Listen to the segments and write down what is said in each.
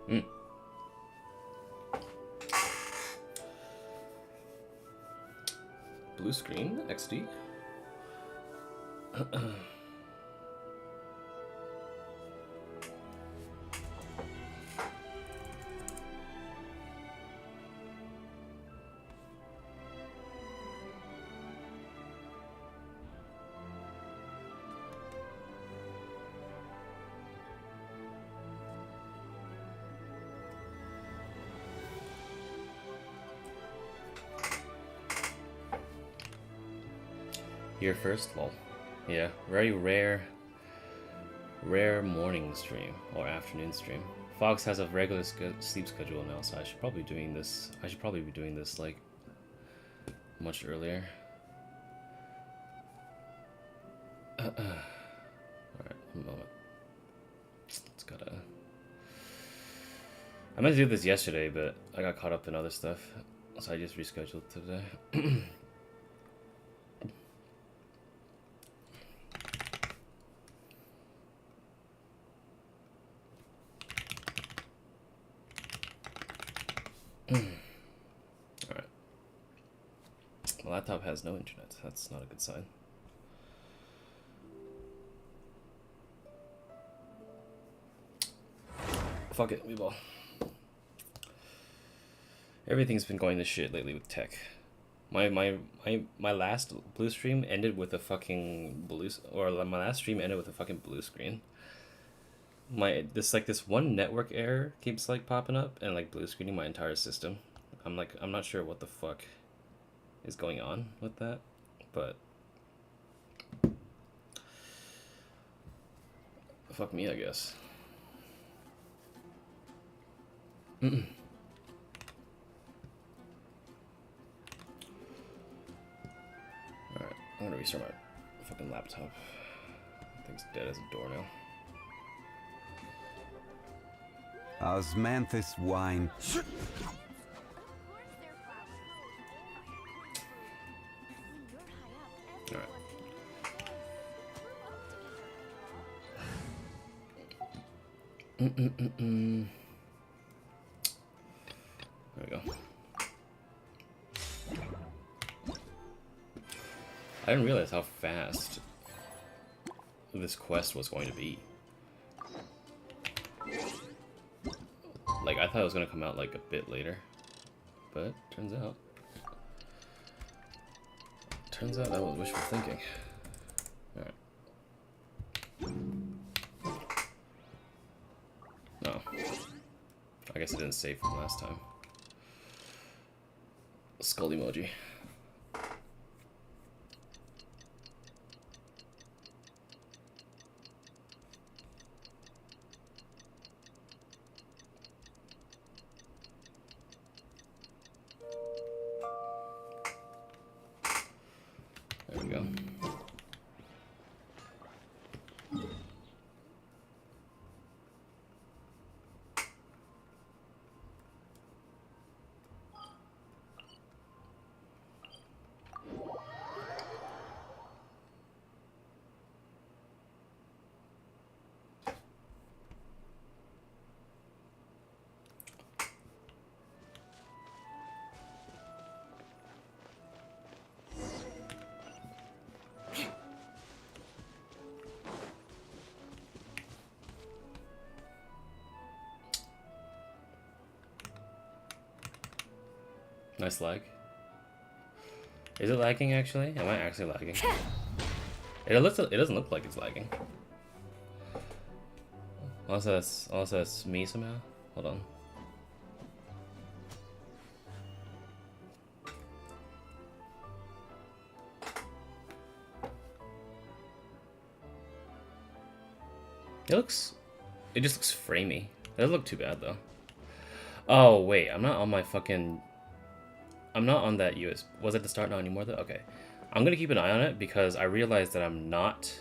Mm. Blue screen, XD. Here first, lol. Yeah, very rare morning stream or afternoon stream. Fox has a regular sleep schedule now, so I should probably be doing this. I should probably be doing this like much earlier. All right, a moment. It's gotta. I meant to do this yesterday, but I got caught up in other stuff, so I just rescheduled today. Alright. The laptop has no internet. That's not a good sign. Fuck it, we will. Everything's been going to shit lately with tech. My last blue stream ended with a fucking blue, or my last stream ended with a fucking blue screen. This one network error keeps like popping up and like blue screening my entire system. I'm not sure what the fuck is going on with that, but fuck me, I guess. Alright, I'm gonna restart my fucking laptop. That thing's dead as a doornail. Osmanthus wine. Alright. There we go. I didn't realize how fast this quest was going to be. Like, I thought it was going to come out like a bit later, but turns out that was wishful thinking. Alright. No. I guess I didn't save from last time. Skull emoji. There we go. Nice lag. Is it lagging actually? Am I actually lagging? It doesn't look like it's lagging. Unless that's me somehow. Hold on. It just looks framey. It doesn't look too bad though. Oh wait, I'm not on that US. Was it the start now anymore though? Okay. I'm gonna keep an eye on it because I realized that I'm not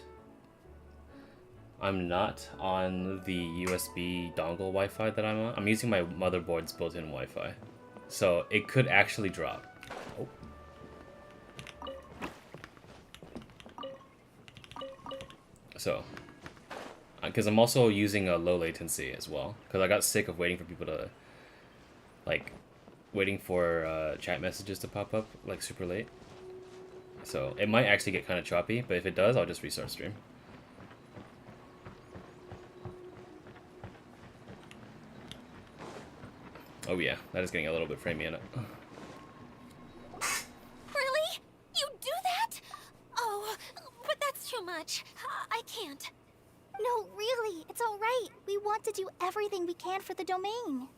on the USB dongle Wi-Fi that I'm on. I'm using my motherboard's built-in Wi-Fi. So it could actually drop. Oh. So Because I'm also using a low latency as well. Because I got sick of waiting for people to, like, waiting for chat messages to pop up, like, super late. So it might actually get kind of choppy, but if it does, I'll just restart stream. Oh yeah, that is getting a little bit framey in it. Really? You do that? Oh, but that's too much. I can't. No, really, it's all right. We want to do everything we can for the domain.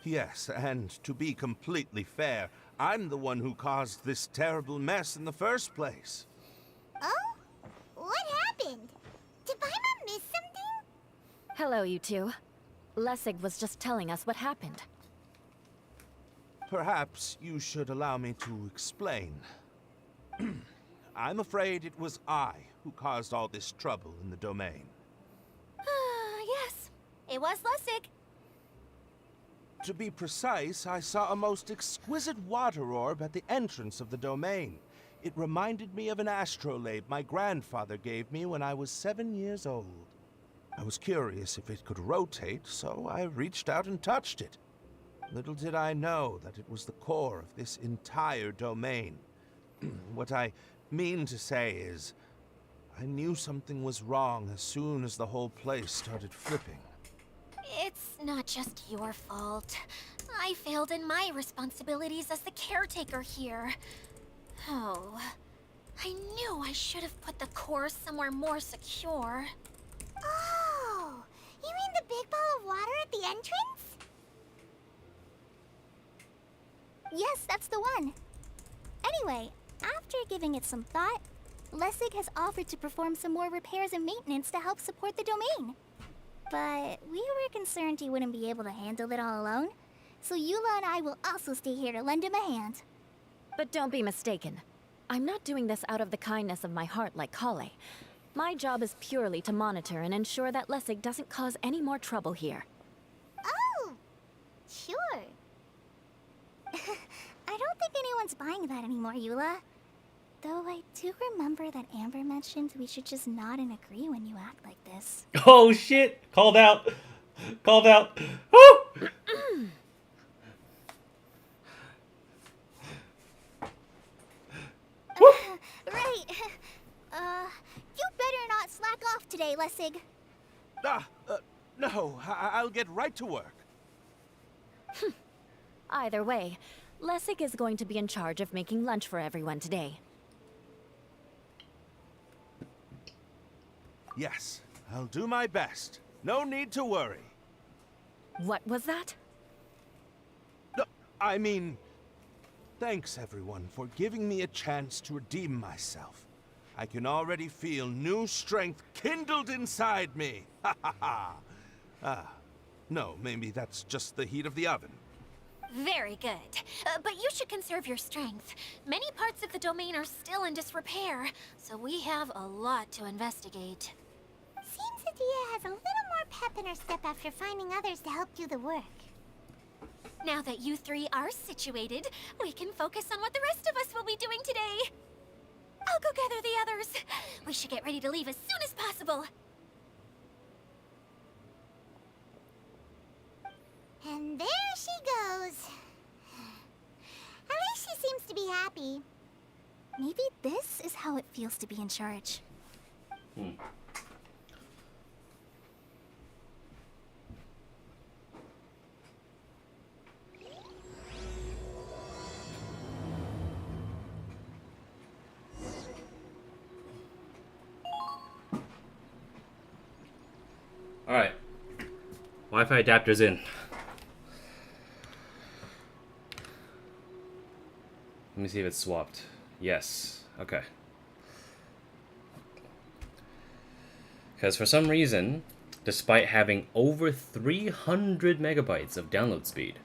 Yes, and to be completely fair, I'm the one who caused this terrible mess in the first place. Oh? What happened? Did Paimon miss something? Hello, you two. Lessig was just telling us what happened. Perhaps you should allow me to explain. I'm afraid it was I who caused all this trouble in the domain. Yes, it was Lessig. To be precise, I saw a most exquisite water orb at the entrance of the domain. It reminded me of an astrolabe my grandfather gave me when I was 7 years old. I was curious if it could rotate, so I reached out and touched it. Little did I know that it was the core of this entire domain. What I mean to say is, I knew something was wrong as soon as the whole place started flipping. It's not just your fault. I failed in my responsibilities as the caretaker here. Oh, I knew I should have put the core somewhere more secure. Oh, you mean the big ball of water at the entrance? Yes, that's the one. Anyway, after giving it some thought, Lessig has offered to perform some more repairs and maintenance to help support the domain. But we were concerned he wouldn't be able to handle it all alone, so Eula and I will also stay here to lend him a hand. But don't be mistaken. I'm not doing this out of the kindness of my heart like Kale. My job is purely to monitor and ensure that Lessig doesn't cause any more trouble here. Oh, sure. I don't think anyone's buying that anymore, Eula. Though I do remember that Amber mentioned we should just nod and agree when you act like this. Oh shit! Called out! Called out! Woo! Right. You better not slack off today, Lessig. No, I'll get right to work. Either way, Lessig is going to be in charge of making lunch for everyone today. Yes, I'll do my best. No need to worry. What was that? No, I mean, thanks everyone for giving me a chance to redeem myself. I can already feel new strength kindled inside me. Ha ha ha. No, maybe that's just the heat of the oven. Very good. But you should conserve your strength. Many parts of the domain are still in disrepair, so we have a lot to investigate. Seems Adia has a little more pep in her step after finding others to help do the work. Now that you three are situated, we can focus on what the rest of us will be doing today. I'll go gather the others. We should get ready to leave as soon as possible. And there she goes. At least she seems to be happy. Maybe this is how it feels to be in charge. Alright. Wi-Fi adapter's in. Let me see if it's swapped. Yes. Okay. Because for some reason, despite having over 300 megabytes of download speed,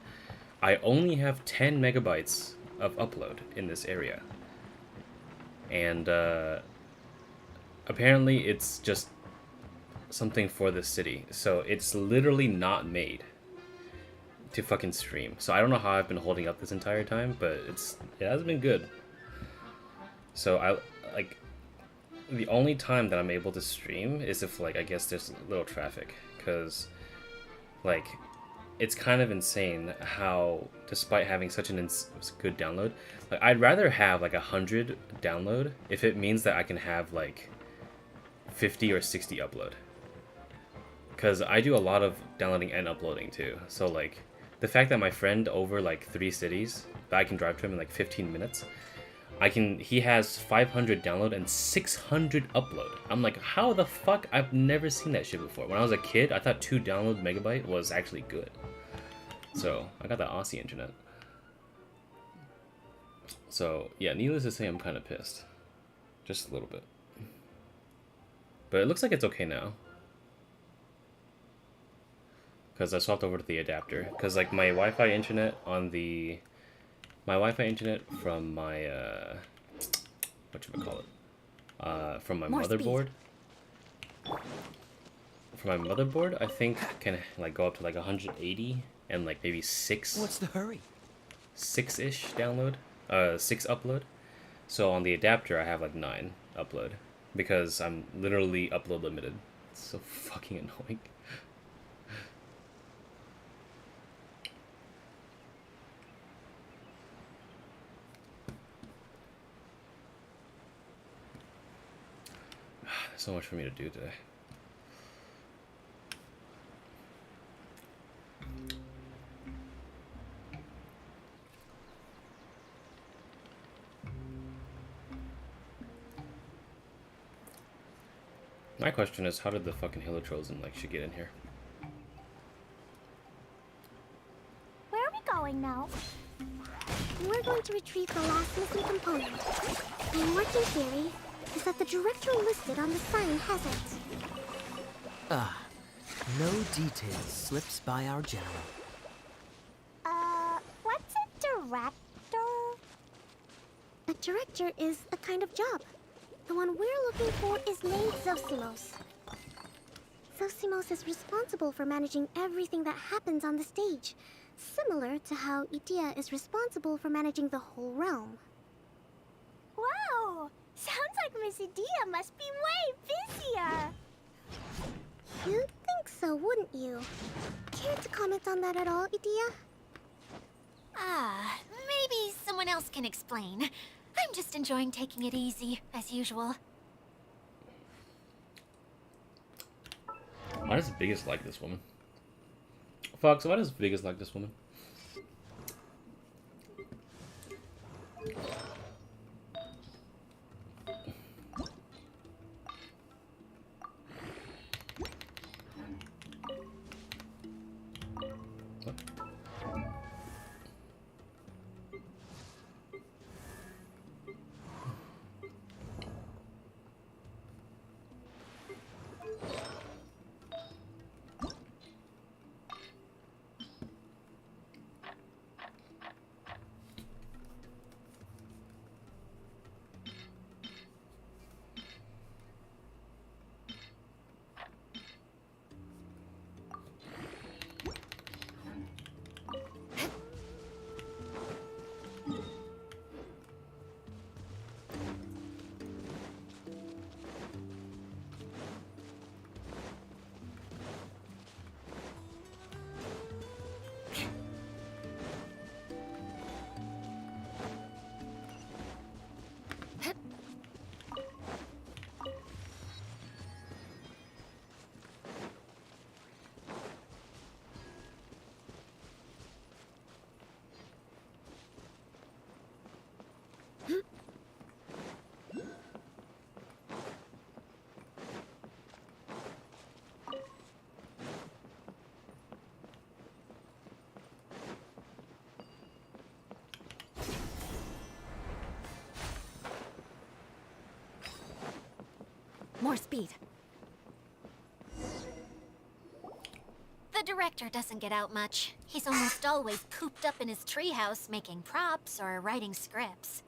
I only have 10 megabytes of upload in this area. And apparently it's just something for the city. So it's literally not made to fucking stream. So I don't know how I've been holding up this entire time, but it has been good. So I like the only time that I'm able to stream is if, like, I guess there's little traffic, because, like, it's kind of insane how, despite having such an good download, like, I'd rather have like 100 download if it means that I can have like 50 or 60 upload, because I do a lot of downloading and uploading too. So like the fact that my friend over like 3 cities that I can drive to him in like 15 minutes, he has 500 download and 600 upload. I'm like, how the fuck? I've never seen that shit before. When I was a kid, I thought 2 download megabyte was actually good. So I got the Aussie internet. So yeah, needless to say, I'm kind of pissed. Just a little bit. But it looks like it's okay now. Because I swapped over to the adapter. Because like my Wi-Fi internet from my from my motherboard. From my motherboard, I think can like go up to like 180 and like maybe 6. What's the hurry? 6-ish download. 6 upload. So on the adapter, I have like 9 upload because I'm literally upload limited. It's so fucking annoying. There's so much for me to do today. My question is, how did the fucking Hilitrosen like should get in here? Where are we going now? We're going to retrieve the last missing component. My working theory is that the director listed on the sign hasn't. No detail slips by our general. What's a director? A director is a kind of job. The one we're looking for is named Zosimos. Zosimos is responsible for managing everything that happens on the stage, similar to how Idea is responsible for managing the whole realm. Wow! Sounds like Miss Idea must be way busier! You'd think so, wouldn't you? Care to comment on that at all, Idea? Maybe someone else can explain. I'm just enjoying taking it easy, as usual. Why does Biggest like this woman? Fox, why does Biggest like this woman? More speed. The director doesn't get out much. He's almost always cooped up in his treehouse making props or writing scripts.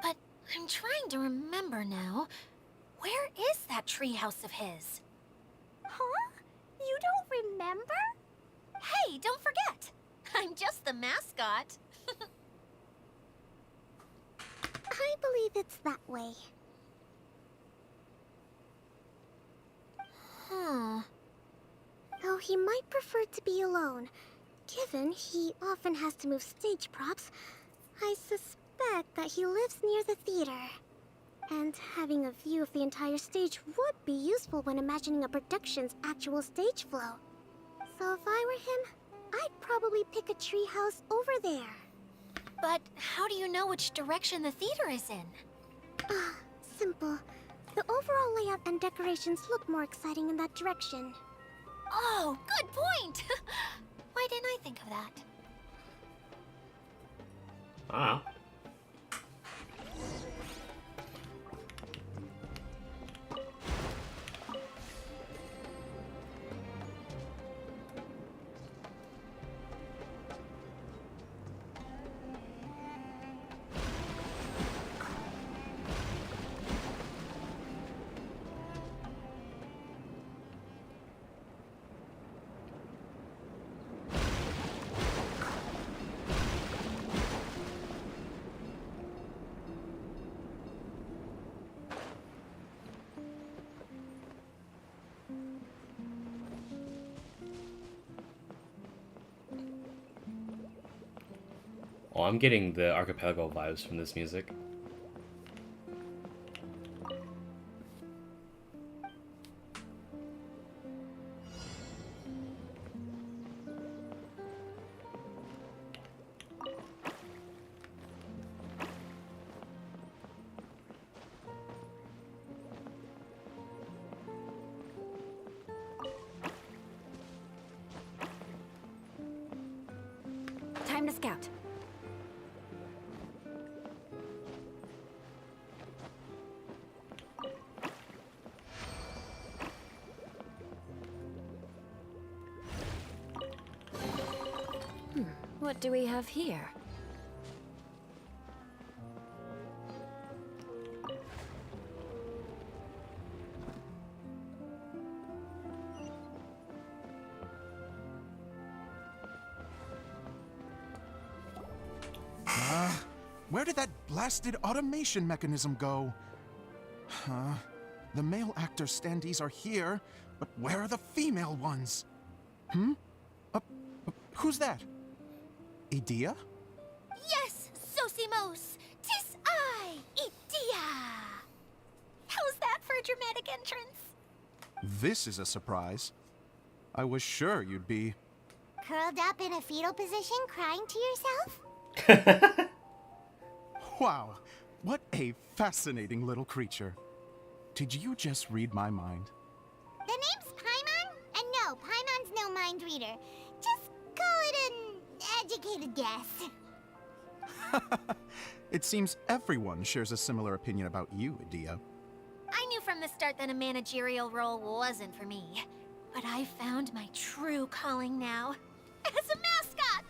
But I'm trying to remember now. Where is that treehouse of his? Huh? You don't remember? Hey, don't forget! I'm just the mascot. I believe it's that way. Though he might prefer to be alone, given he often has to move stage props, I suspect that he lives near the theater. And having a view of the entire stage would be useful when imagining a production's actual stage flow. So if I were him, I'd probably pick a treehouse over there. But how do you know which direction the theater is in? Simple. The overall layout and decorations look more exciting in that direction. Oh, good point! Why didn't I think of that? Ah. Oh, I'm getting the archipelago vibes from this music. Time to scout. What do we have here? Where did that blasted automation mechanism go? The male actor standees are here, but where are the female ones? Who's that? Idea? Yes, Sosimos! 'Tis I, Idea! How's that for a dramatic entrance? This is a surprise. I was sure you'd be... Curled up in a fetal position, crying to yourself? Wow, what a fascinating little creature. Did you just read my mind? The name's Paimon? And no, Paimon's no mind reader. Just call it an educated guess. It seems everyone shares a similar opinion about you, Idea. I knew from the start that a managerial role wasn't for me. But I found my true calling now. As a mascot!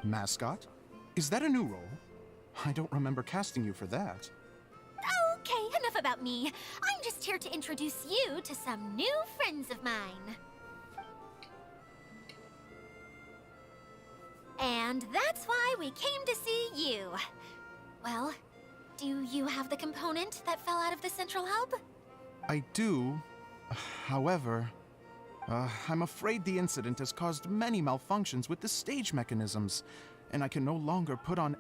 Mascot? Is that a new role? I don't remember casting you for that. Okay, enough about me. I'm just here to introduce you to some new friends of mine. And that's why we came to see you. Well, do you have the component that fell out of the central hub? I do. However, I'm afraid the incident has caused many malfunctions with the stage mechanisms, and I can no longer put on...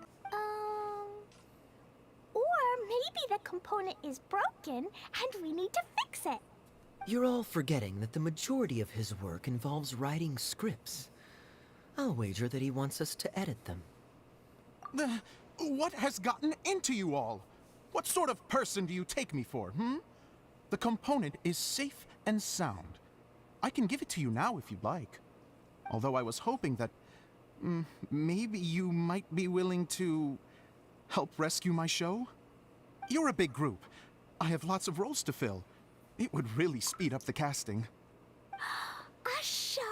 Or maybe the component is broken and we need to fix it. You're all forgetting that the majority of his work involves writing scripts. I'll wager that he wants us to edit them. What has gotten into you all? What sort of person do you take me for, The component is safe and sound. I can give it to you now if you'd like. Although I was hoping that... maybe you might be willing to... help rescue my show? You're a big group. I have lots of roles to fill. It would really speed up the casting. A show?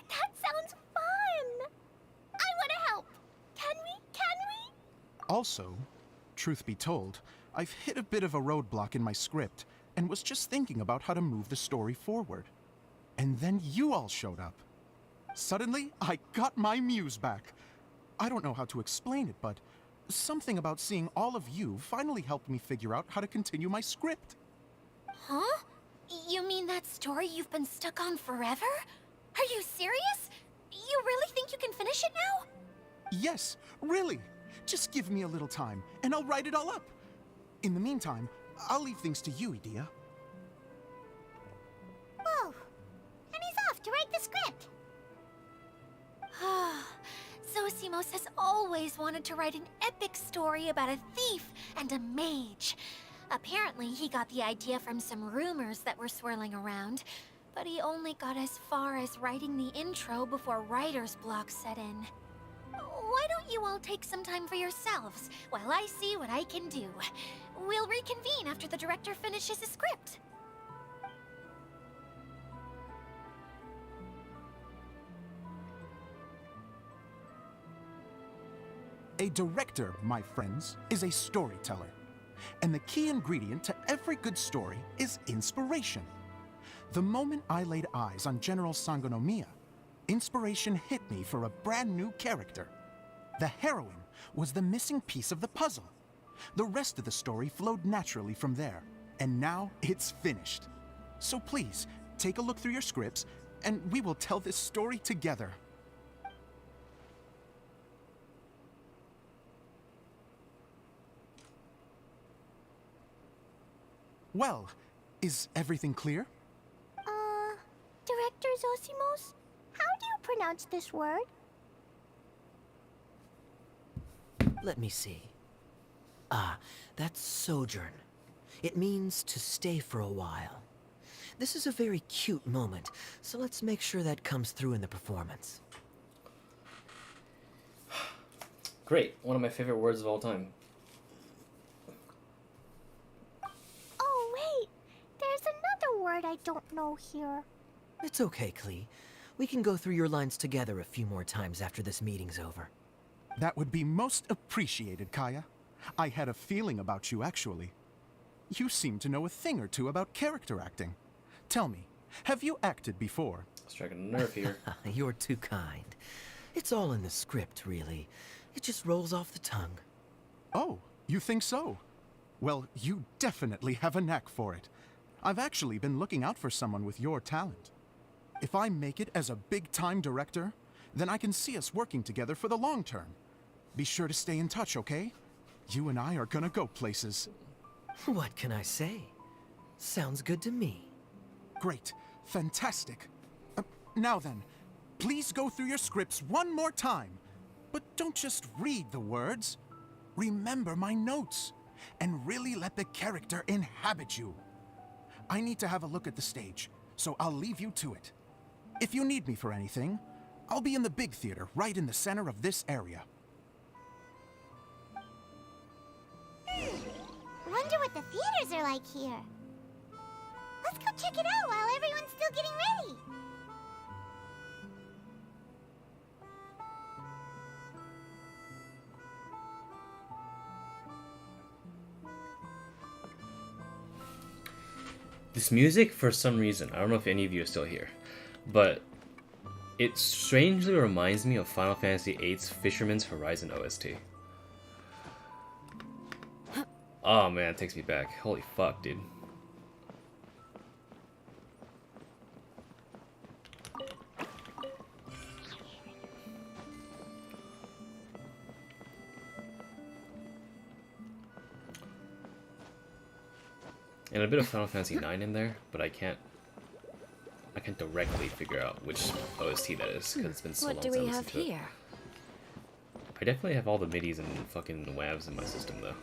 That sounds fun! I want to help! Can we? Also, truth be told, I've hit a bit of a roadblock in my script and was just thinking about how to move the story forward. And then you all showed up. Suddenly, I got my muse back. I don't know how to explain it, but something about seeing all of you finally helped me figure out how to continue my script. Huh? You mean that story you've been stuck on forever? Are you serious? You really think you can finish it now? Yes, really. Just give me a little time, and I'll write it all up. In the meantime, I'll leave things to you, Edea. Whoa. And he's off to write the script. Zosimos has always wanted to write an epic story about a thief and a mage. Apparently, he got the idea from some rumors that were swirling around, but he only got as far as writing the intro before writer's block set in. Why don't you all take some time for yourselves while I see what I can do? We'll reconvene after the director finishes his script. A director, my friends, is a storyteller. And the key ingredient to every good story is inspiration. The moment I laid eyes on General Sangonomiya, inspiration hit me for a brand new character. The heroine was the missing piece of the puzzle. The rest of the story flowed naturally from there, and now it's finished. So please, take a look through your scripts, and we will tell this story together. Well, is everything clear? Director Zosimos, how do you pronounce this word? Let me see. Ah, that's sojourn. It means to stay for a while. This is a very cute moment, so let's make sure that comes through in the performance. Great. One of my favorite words of all time. Oh, wait. There's another word I don't know here. It's okay, Klee. We can go through your lines together a few more times after this meeting's over. That would be most appreciated, Kaya. I had a feeling about you, actually. You seem to know a thing or two about character acting. Tell me, have you acted before? Striking a nerve here. You're too kind. It's all in the script, really. It just rolls off the tongue. Oh, you think so? Well, you definitely have a knack for it. I've actually been looking out for someone with your talent. If I make it as a big-time director, then I can see us working together for the long term. Be sure to stay in touch, okay? You and I are gonna go places. What can I say? Sounds good to me. Great. Fantastic. Now then, please go through your scripts one more time. But don't just read the words. Remember my notes, and really let the character inhabit you. I need to have a look at the stage, so I'll leave you to it. If you need me for anything, I'll be in the big theater right in the center of this area. Wonder what the theaters are like here. Let's go check it out while everyone's still getting ready. This music, for some reason, I don't know if any of you are still here, but it strangely reminds me of Final Fantasy VIII's Fisherman's Horizon OST. Oh man, it takes me back. Holy fuck, dude. And a bit of Final Fantasy IX in there, but I can't directly figure out which OST that is because it's been so long What since do I we have listened to it. here? I definitely have all the midis and fucking WAVs in my system though.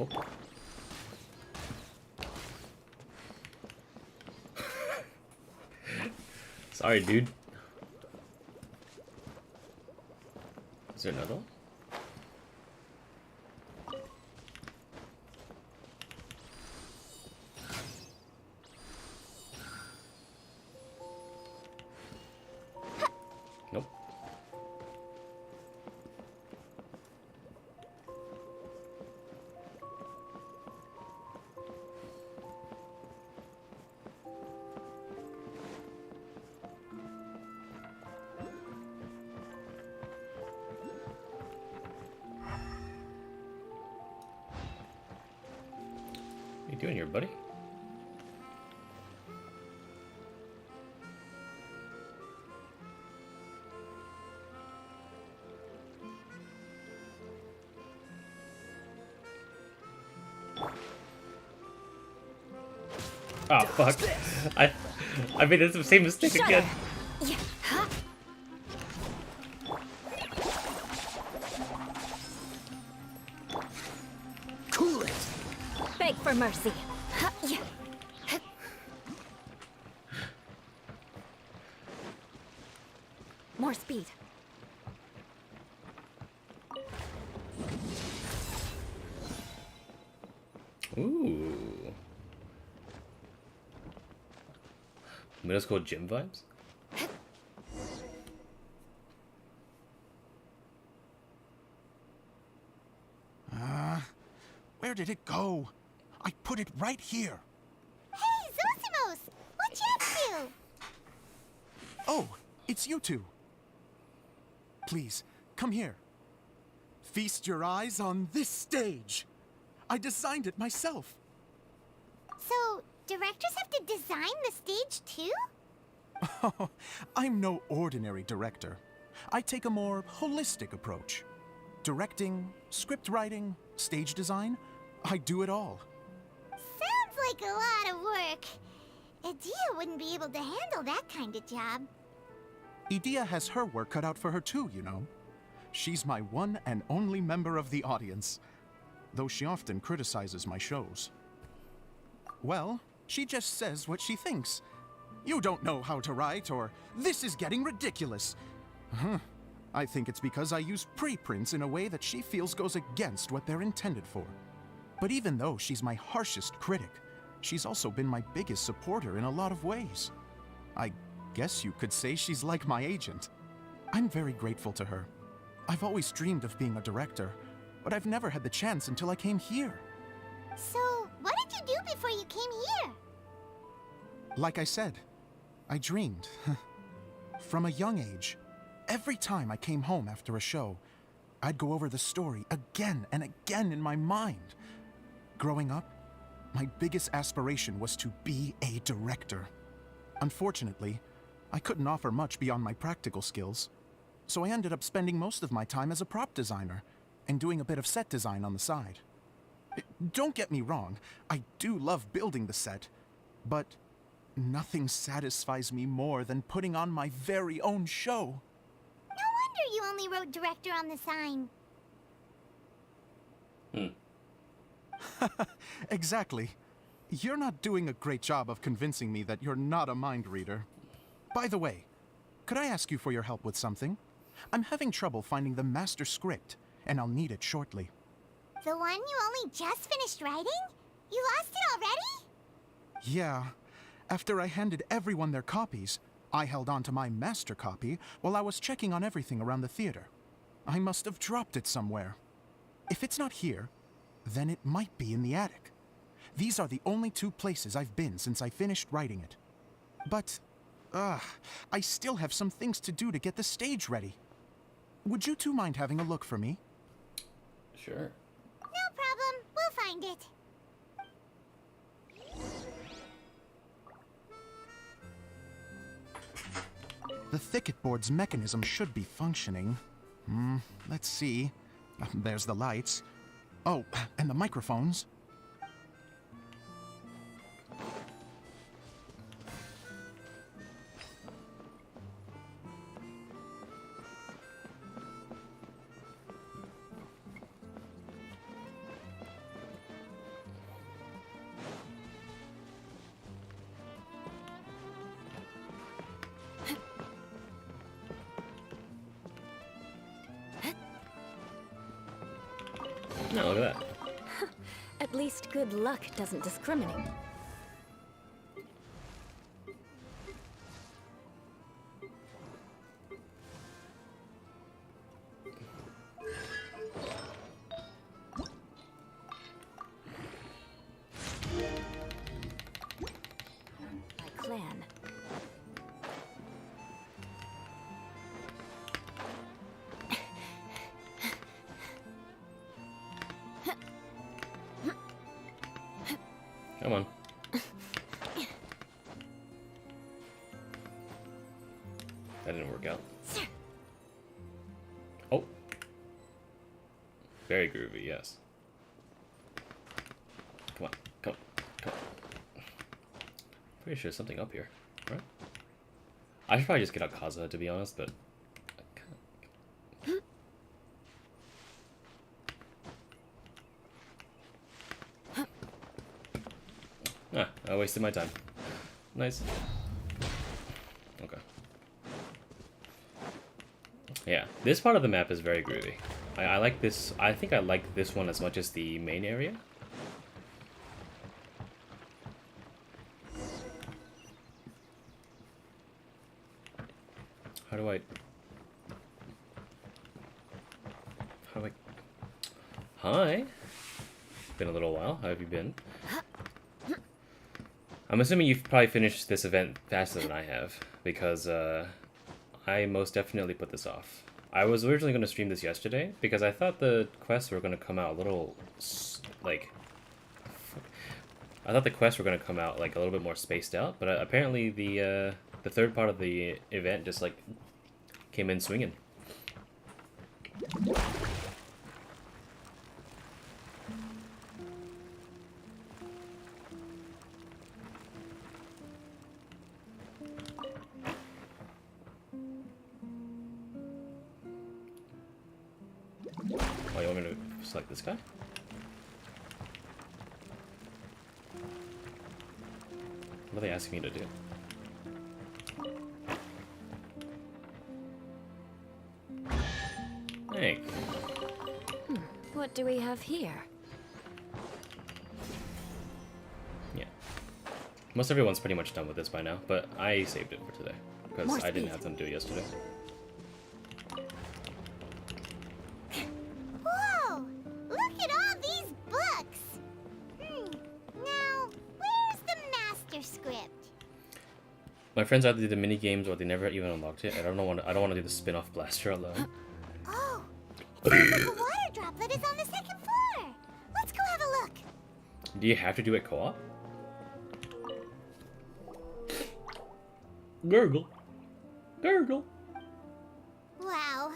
Oh. Sorry, dude. Is there another one? Nope. What are you doing here, buddy? Oh fuck! I made the same mistake again. Yeah. Huh? Cool it! Beg for mercy. Huh? Yeah. More speed. Ooh. Middle school gym vibes? Where did it go? I put it right here. Hey, Zosimos! What you up to? Oh, it's you two. Please, come here. Feast your eyes on this stage. I designed it myself. So, directors have to design the stage too? I'm no ordinary director. I take a more holistic approach. Directing, script writing, stage design, I do it all. Sounds like a lot of work. Adia wouldn't be able to handle that kind of job. Edea has her work cut out for her too, you know. She's my one and only member of the audience, though she often criticizes my shows. Well, she just says what she thinks. You don't know how to write, or this is getting ridiculous. I think it's because I use preprints in a way that she feels goes against what they're intended for. But even though she's my harshest critic, she's also been my biggest supporter in a lot of ways. I guess you could say she's like my agent. I'm very grateful to her. I've always dreamed of being a director, but I've never had the chance until I came here. So, what did you do before you came here? Like I said, I dreamed. From a young age, every time I came home after a show, I'd go over the story again and again in my mind. Growing up, my biggest aspiration was to be a director. Unfortunately, I couldn't offer much beyond my practical skills, so I ended up spending most of my time as a prop designer and doing a bit of set design on the side. Don't get me wrong, I do love building the set, but nothing satisfies me more than putting on my very own show. No wonder you only wrote director on the sign. Exactly. You're not doing a great job of convincing me that you're not a mind reader. By the way, could I ask you for your help with something? I'm having trouble finding the master script, and I'll need it shortly. The one you only just finished writing? You lost it already? Yeah. After I handed everyone their copies, I held on to my master copy while I was checking on everything around the theater. I must have dropped it somewhere. If it's not here, then it might be in the attic. These are the only two places I've been since I finished writing it. But, I still have some things to do to get the stage ready. Would you two mind having a look for me? Sure. No problem. We'll find it. The thicket board's mechanism should be functioning. Let's see. There's the lights. Oh, and the microphones. No, look at that. At least good luck doesn't discriminate. My clan. Come on. That didn't work out. Oh. Very groovy, yes. Come on, come on, come on. Pretty sure there's something up here, right? I should probably just get out Kazuha, to be honest, but... Ah, I wasted my time. Nice. Okay. Yeah, this part of the map is very groovy. I like this. I think I like this one as much as the main area. How do I... Hi! Been a little while. How have you been? I'm assuming you've probably finished this event faster than I have, because I most definitely put this off. I was originally going to stream this yesterday, because I thought the quests were going to come out a little, like... I thought the quests were going to come out, like, a little bit more spaced out, but apparently the third part of the event just, like, came in swinging. Oh, you want me to select this guy? What are they asking me to do? Hey. What do we have here? Yeah. Most everyone's pretty much done with this by now, but I saved it for today because I didn't have time to do it yesterday. Whoa! Look at all these books! Now, where's the master script? My friends either did the mini games or they never even unlocked it. I don't want to do the spin-off blaster alone. Oh, it sounds like a water droplet is on the second floor. Let's go have a look. Do you have to do it co-op? Gurgle. Gurgle. Wow,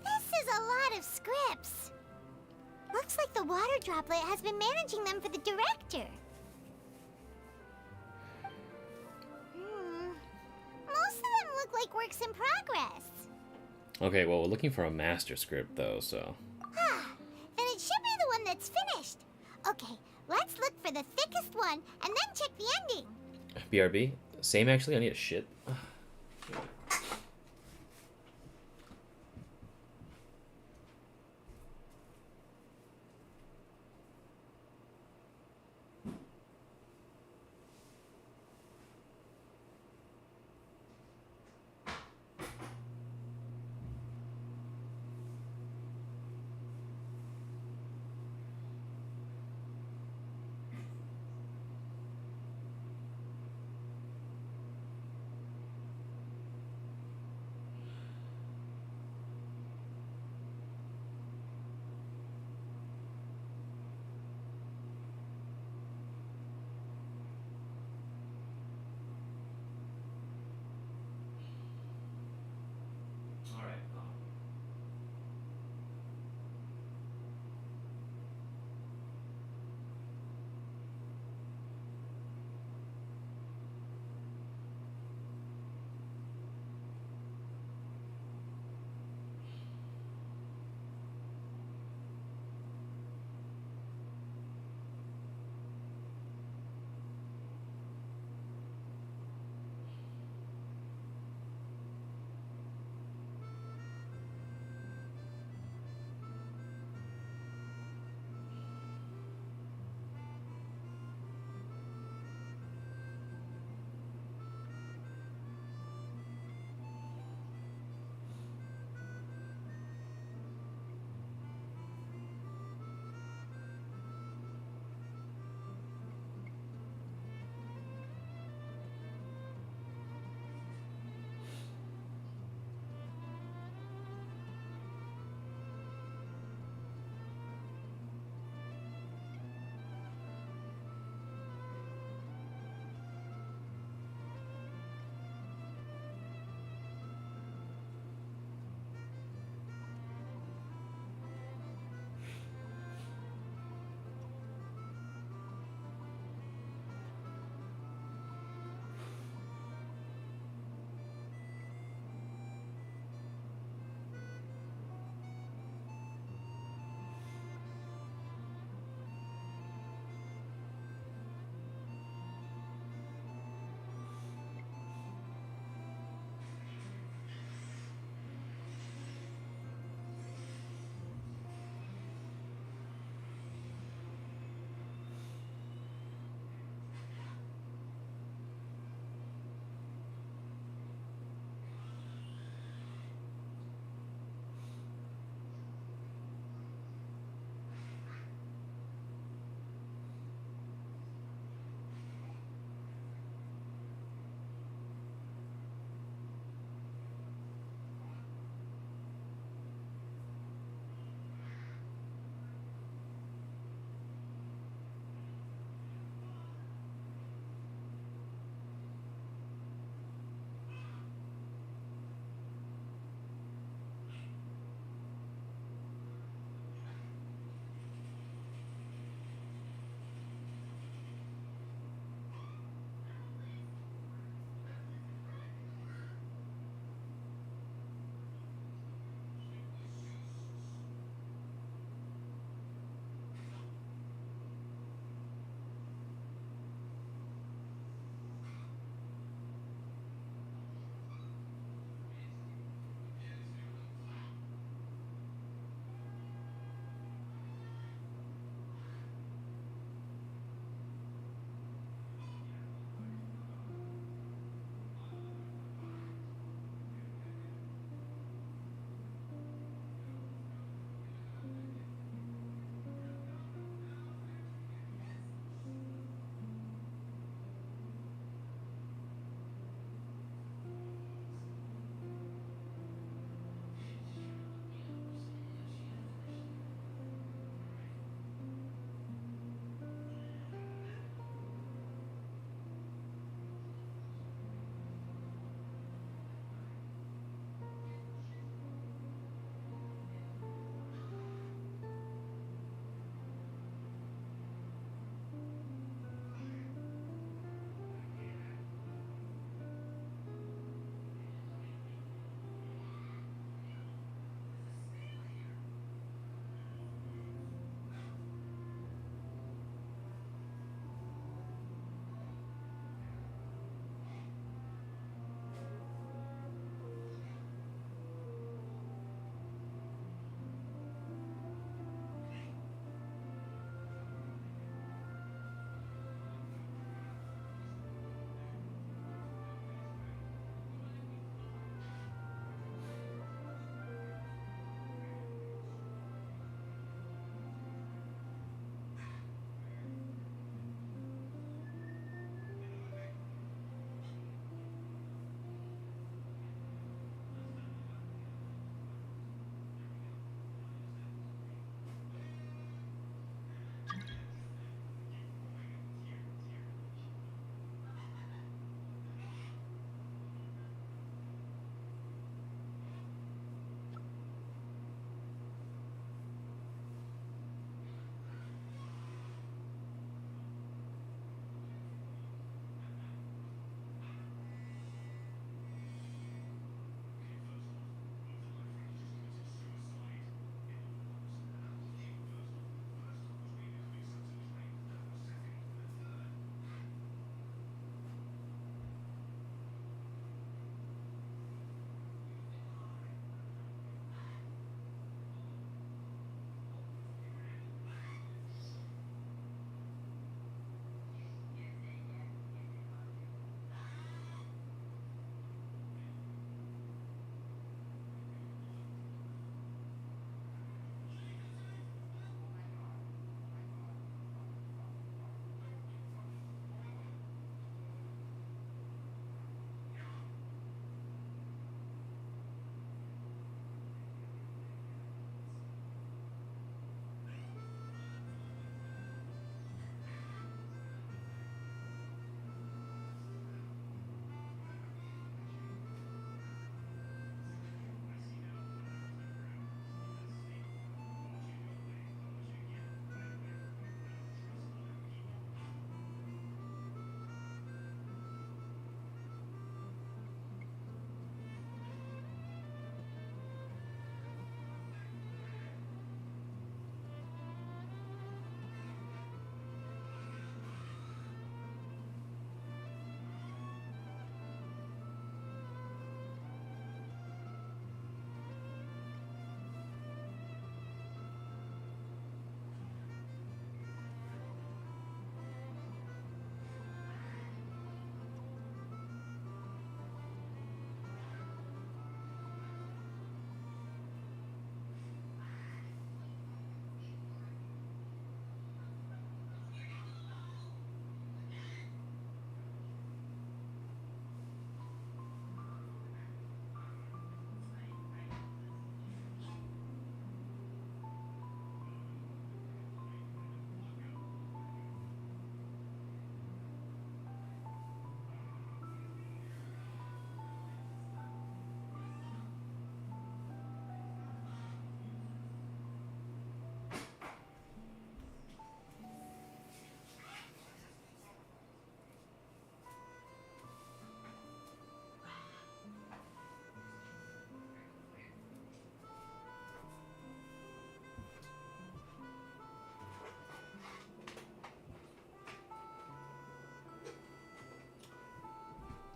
this is a lot of scripts. Looks like the water droplet has been managing them for the director. Most of them look like works in progress. Okay, well, we're looking for a master script, though, so... Then it should be the one that's finished. Okay, let's look for the thickest one and then check the ending. BRB? Same, actually. I need a shit.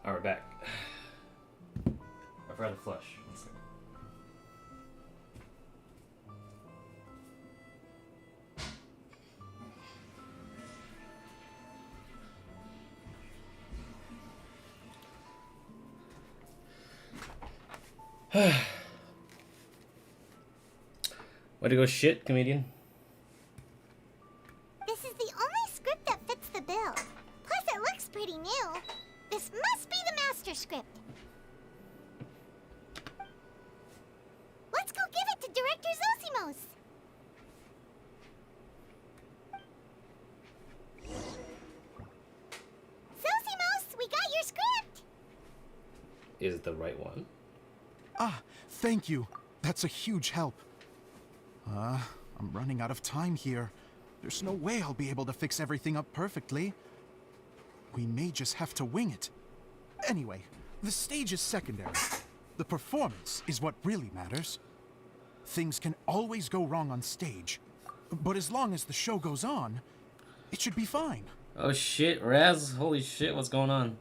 Alright, we're back. I'd rather flush. Way to go shit, comedian. This is the only script that fits the bill. Plus, it looks pretty new. This must be the master script. Let's go give it to Director Zosimos. Zosimos, we got your script. Is it the right one? Ah, thank you. That's a huge help. I'm running out of time here. There's no way I'll be able to fix everything up perfectly. We may just have to wing it. Anyway, the stage is secondary. The performance is what really matters. Things can always go wrong on stage, but as long as the show goes on, it should be fine. Oh shit, Raz, holy shit, what's going on?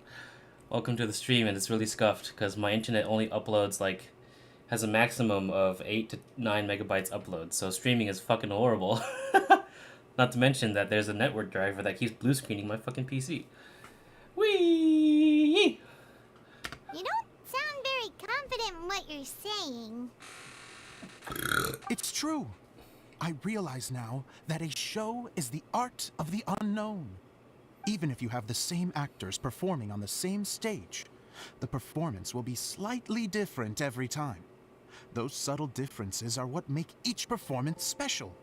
Welcome to the stream, and it's really scuffed because my internet only uploads like has a maximum of 8 to 9 megabytes upload, so streaming is fucking horrible. Not to mention that there's a network driver that keeps blue screening my fucking PC. Whee! You don't sound very confident in what you're saying. It's true. I realize now that a show is the art of the unknown. Even if you have the same actors performing on the same stage, the performance will be slightly different every time. Those subtle differences are what make each performance special.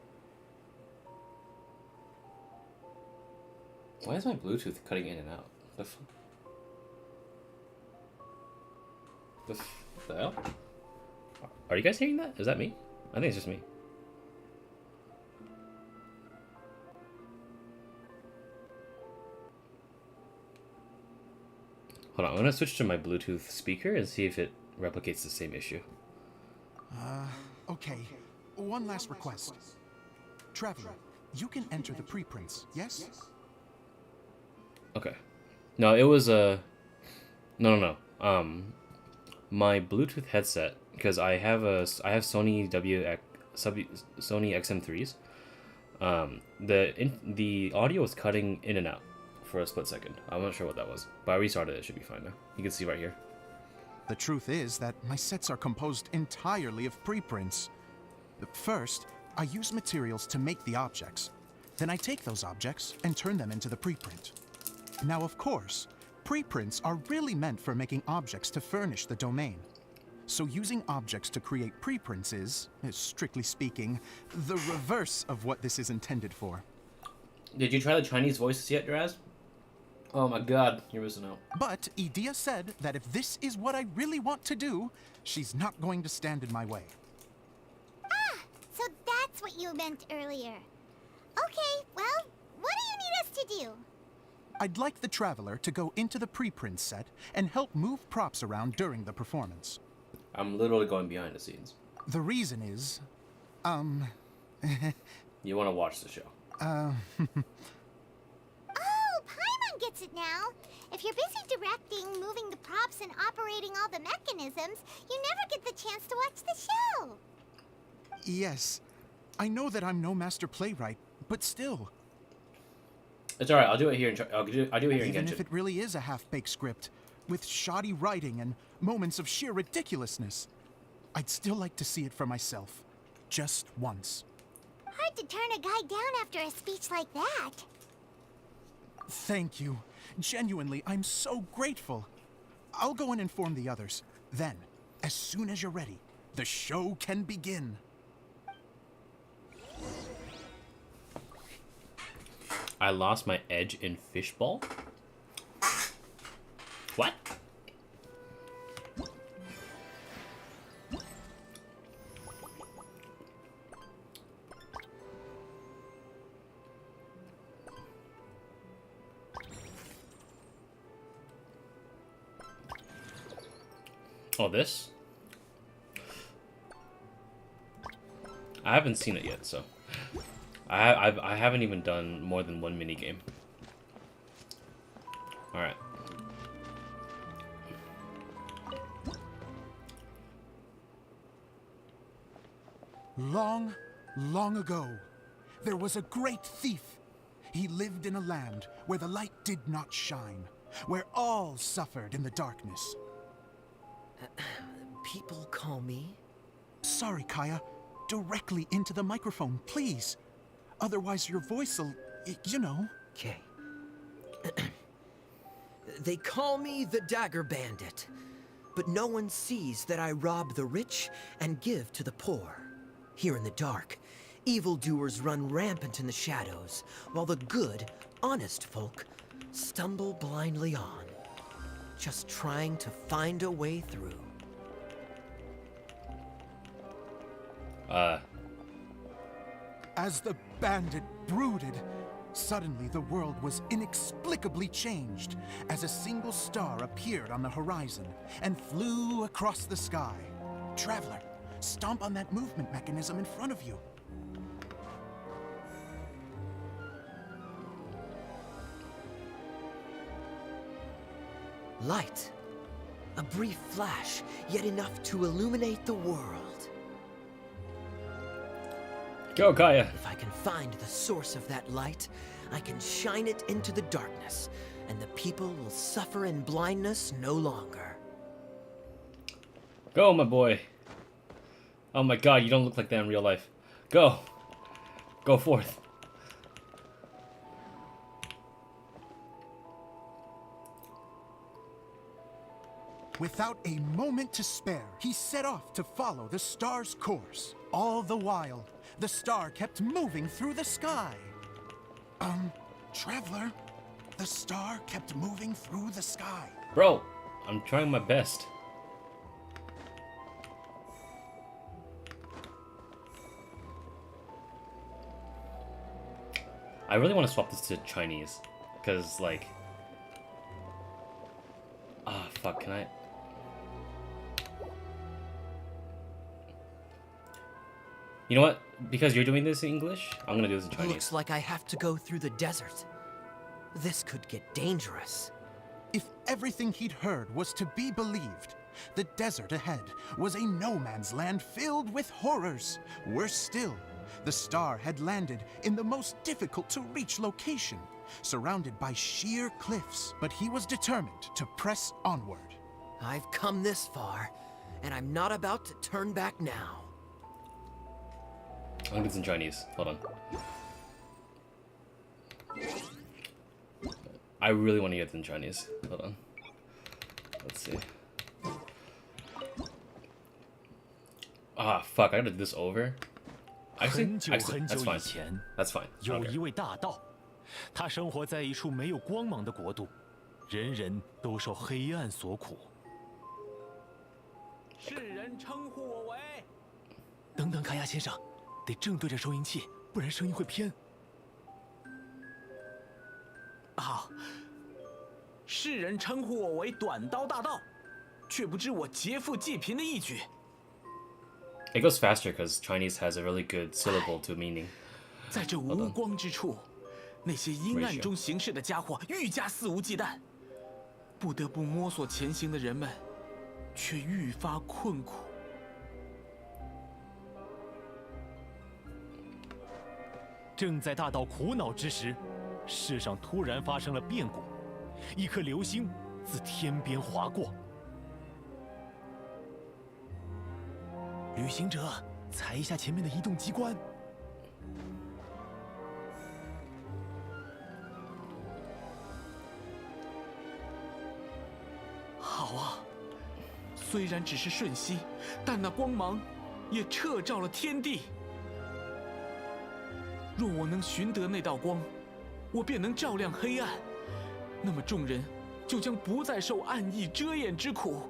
Why is my Bluetooth cutting in and out? The hell? Are you guys hearing that? Is that me? I think it's just me. Hold on, I'm gonna switch to my Bluetooth speaker and see if it replicates the same issue. Okay. One last request. Traveler, you can enter the preprints, yes? Okay. No, it was no. My Bluetooth headset, because I have Sony Sony XM3s. The audio was cutting in and out for a split second. I'm not sure what that was, but I restarted it. It should be fine now. You can see right here. The truth is that my sets are composed entirely of preprints. First, I use materials to make the objects. Then I take those objects and turn them into the preprint. Now, of course, preprints are really meant for making objects to furnish the domain. So using objects to create preprints is, strictly speaking, the reverse of what this is intended for. Did you try the Chinese voices yet, Draz? Oh my god, you're missing out. But Edea said that if this is what I really want to do, she's not going to stand in my way. Ah, so that's what you meant earlier. Okay, well, what do you need us to do? I'd like the Traveler to go into the preprint set and help move props around during the performance. I'm literally going behind the scenes. The reason is, You want to watch the show. Oh, Paimon gets it now. If you're busy directing, moving the props, and operating all the mechanisms, you never get the chance to watch the show. Yes, I know that I'm no master playwright, but still. It's alright, I'll do it here I'll do it here in Even Genshin. if it really is a half-baked script, with shoddy writing and moments of sheer ridiculousness, I'd still like to see it for myself. Just once. Hard to turn a guy down after a speech like that. Thank you. Genuinely, I'm so grateful. I'll go and inform the others. Then, as soon as you're ready, the show can begin. I lost my edge in fishball? What? Oh, this? I haven't seen it yet, so I haven't even done more than one mini game. All right. Long, long ago, there was a great thief. He lived in a land where the light did not shine, where all suffered in the darkness. People call me... Sorry, Kaya. Directly into the microphone, please. Otherwise your voice'll, you know. Okay. They call me the Dagger Bandit, but no one sees that I rob the rich and give to the poor. Here in the dark, evildoers run rampant in the shadows, while the good, honest folk stumble blindly on, just trying to find a way through. As the bandit brooded, suddenly the world was inexplicably changed as a single star appeared on the horizon and flew across the sky. Traveler, stomp on that movement mechanism in front of you. Light. A brief flash, yet enough to illuminate the world. Go, Kaya. If I can find the source of that light, I can shine it into the darkness, and the people will suffer in blindness no longer. Go, my boy. Oh my god, you don't look like that in real life. Go. Go forth. Without a moment to spare, he set off to follow the star's course. All the while, the star kept moving through the sky. Traveler, the star kept moving through the sky. Bro, I'm trying my best. I really want to swap this to Chinese, because, like... Ah, fuck, can I... You know what? Because you're doing this in English, I'm gonna do this in Chinese. Looks like I have to go through the desert. This could get dangerous. If everything he'd heard was to be believed, the desert ahead was a no-man's land filled with horrors. Worse still, the star had landed in the most difficult-to-reach location, surrounded by sheer cliffs. But he was determined to press onward. I've come this far, and I'm not about to turn back now. I'm gonna do this in Chinese. Hold on. I really want to get this in Chinese. Hold on. Let's see. Ah, fuck, I gotta do this over. Actually, that's fine. That's fine. 有一位大盗，他生活在一处没有光芒的国度，人人都受黑暗所苦。世人称呼我为……等等，卡亚先生，得正对着收音器，不然声音会偏。好，世人称呼我为短刀大盗，却不知我劫富济贫的义举。 It goes faster because Chinese has a really good syllable to meaning. 在这无光之处，那些阴暗中行事的家伙愈加肆无忌惮，不得不摸索前行的人们，却愈发困苦。正在大盗苦恼之时，世上突然发生了变故，一颗流星自天边划过。 旅行者，踩一下前面的移动机关。好啊，虽然只是瞬息，但那光芒也彻照了天地。若我能寻得那道光，我便能照亮黑暗，那么众人就将不再受暗翳遮掩之苦。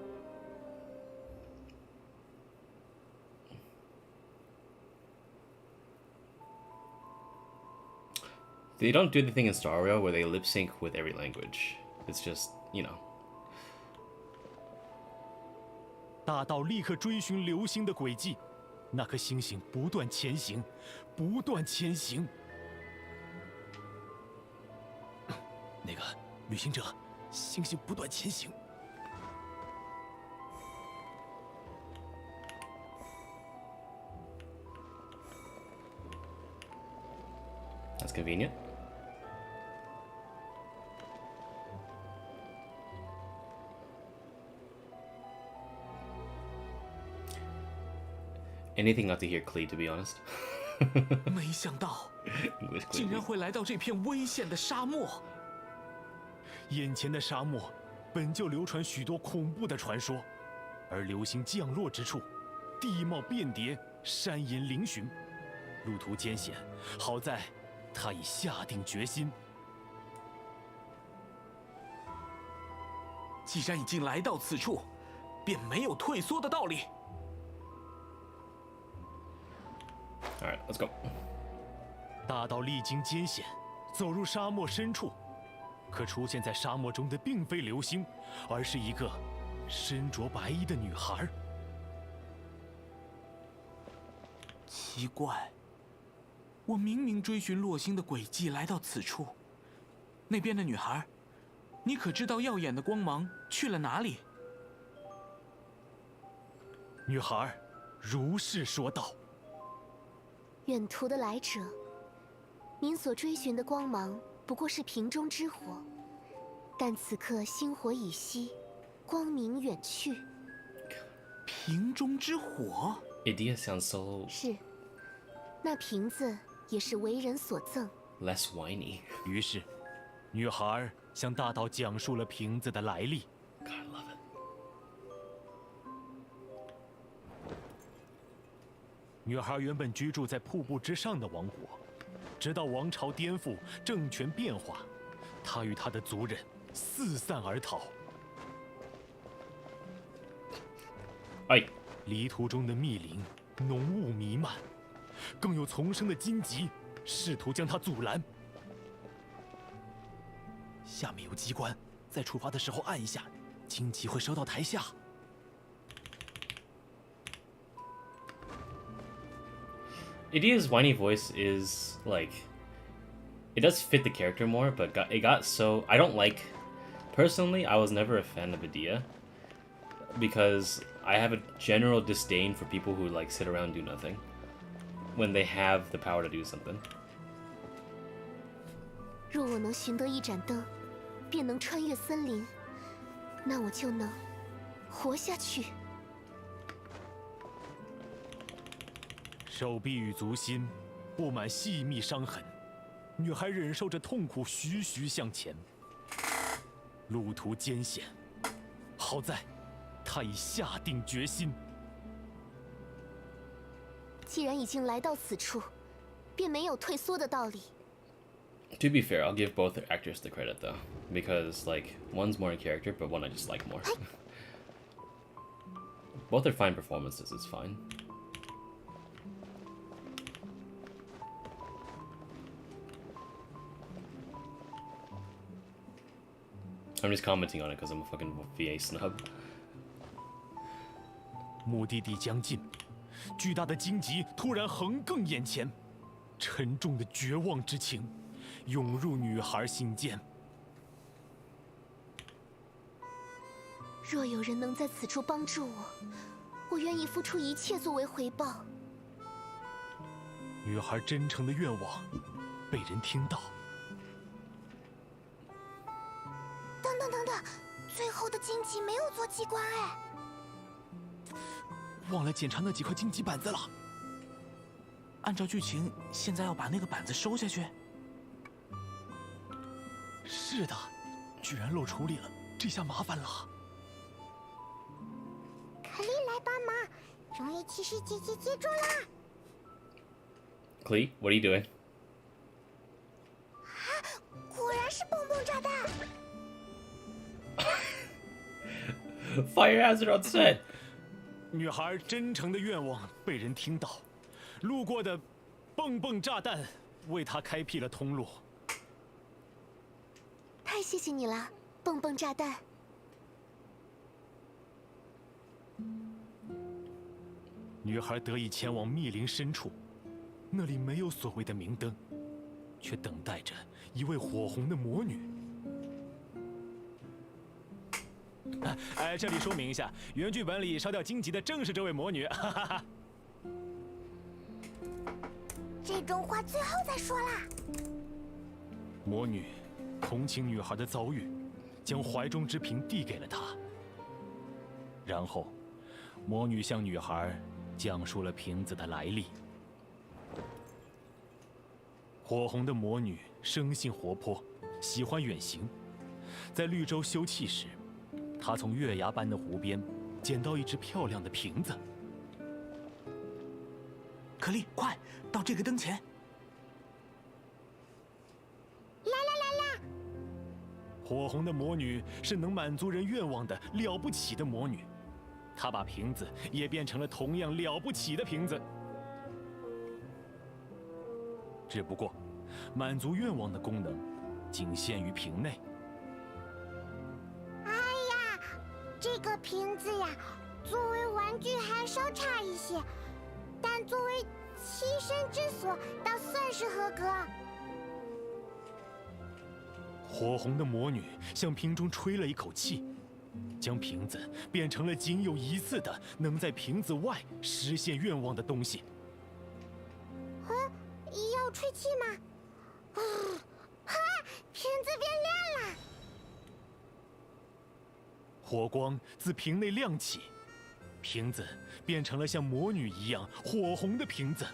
They don't do the thing in Star Rail where they lip sync with every language. It's just, you know. 大盗立刻追寻流星的轨迹，那颗星星不断前行，不断前行。那个旅行者，星星不断前行。convenient. Anything not to hear Klee, to be honest. 没想到，竟然会来到这片危险的沙漠。眼前的沙漠本就流传许多恐怖的传说，而流星降落之处，地貌变叠，山岩嶙峋，路途艰险。好在，他已下定决心。既然已经来到此处，便没有退缩的道理。 All right, let's go. 大道历经艰险，走入沙漠深处，可出现在沙漠中的并非流星，而是一个身着白衣的女孩。奇怪，我明明追寻落星的轨迹来到此处，那边的女孩，你可知道耀眼的光芒去了哪里？女孩如是说道。 远途的来者，您所追寻的光芒不过是瓶中之火，但此刻星火已熄，光明远去。瓶中之火 Idea sounds so 是，那瓶子也是为人所赠。less whiny. 于是，女孩向大道讲述了瓶子的来历。 God, I love it. 女孩原本居住在瀑布之上的王国，直到王朝颠覆，政权变化，她与她的族人四散而逃。哎，离途中的密林，浓雾弥漫，更有丛生的荆棘，试图将她阻拦。下面有机关，在出发的时候按一下，荆棘会收到台下。 Idea's whiny voice is like, it does fit the character more, but it got so, I don't like, personally, I was never a fan of Idea, because I have a general disdain for people who like sit around and do nothing, when they have the power to do something. 若我能寻得一盏灯，便能穿越森林，那我就能活下去。 手臂与足心布满细密伤痕，女孩忍受着痛苦，徐徐向前。路途艰险，好在她已下定决心。既然已经来到此处，便没有退缩的道理。 To be fair, I'll give both actors the credit though, because like one's more in character, but one I just like more. Both are fine performances. It's fine. I'm just commenting on it because I'm a fucking VA snub. 目的地将近，巨大的荆棘突然横亘眼前，沉重的绝望之情涌入女孩心间。若有人能在此处帮助我，我愿意付出一切作为回报。女孩真诚的愿望被人听到。 等等等等，最后的荆棘没有做机关哎。忘了检查那几块荆棘板子了。按照剧情，现在要把那个板子收下去。是的，居然漏处理了，这下麻烦了。可莉来帮忙，荣誉骑士姐姐接住啦！ Klee, what are you doing? 果然是蹦蹦炸弹。 Fire hazard on set. 女孩真诚的愿望被人听到，路过的蹦蹦炸弹为她开辟了通路。太谢谢你了，蹦蹦炸弹。女孩得以前往密林深处，那里没有所谓的明灯，却等待着一位火红的魔女。 这里说明一下，原剧本里烧掉荆棘的正是这位魔女。哈哈哈。这种话最后再说啦。魔女同情女孩的遭遇，将怀中之瓶递给了她。然后，魔女向女孩讲述了瓶子的来历。火红的魔女生性活泼，喜欢远行。在绿洲休憩时，她从月牙般的湖边捡到一只漂亮的瓶子。可丽，快到这个灯前！火红的魔女是能满足人愿望的了不起的魔女，她把瓶子也变成了同样了不起的瓶子。只不过，满足愿望的功能仅限于瓶内。哎呀，这个瓶子呀，作为玩具还稍差一些，但作为栖身之所，倒算是合格。火红的魔女向瓶中吹了一口气，将瓶子变成了仅有一次的能在瓶子外实现愿望的东西。要吹气吗？瓶子变亮了。火光自瓶内亮起，瓶子变成了像魔女一样火红的瓶子。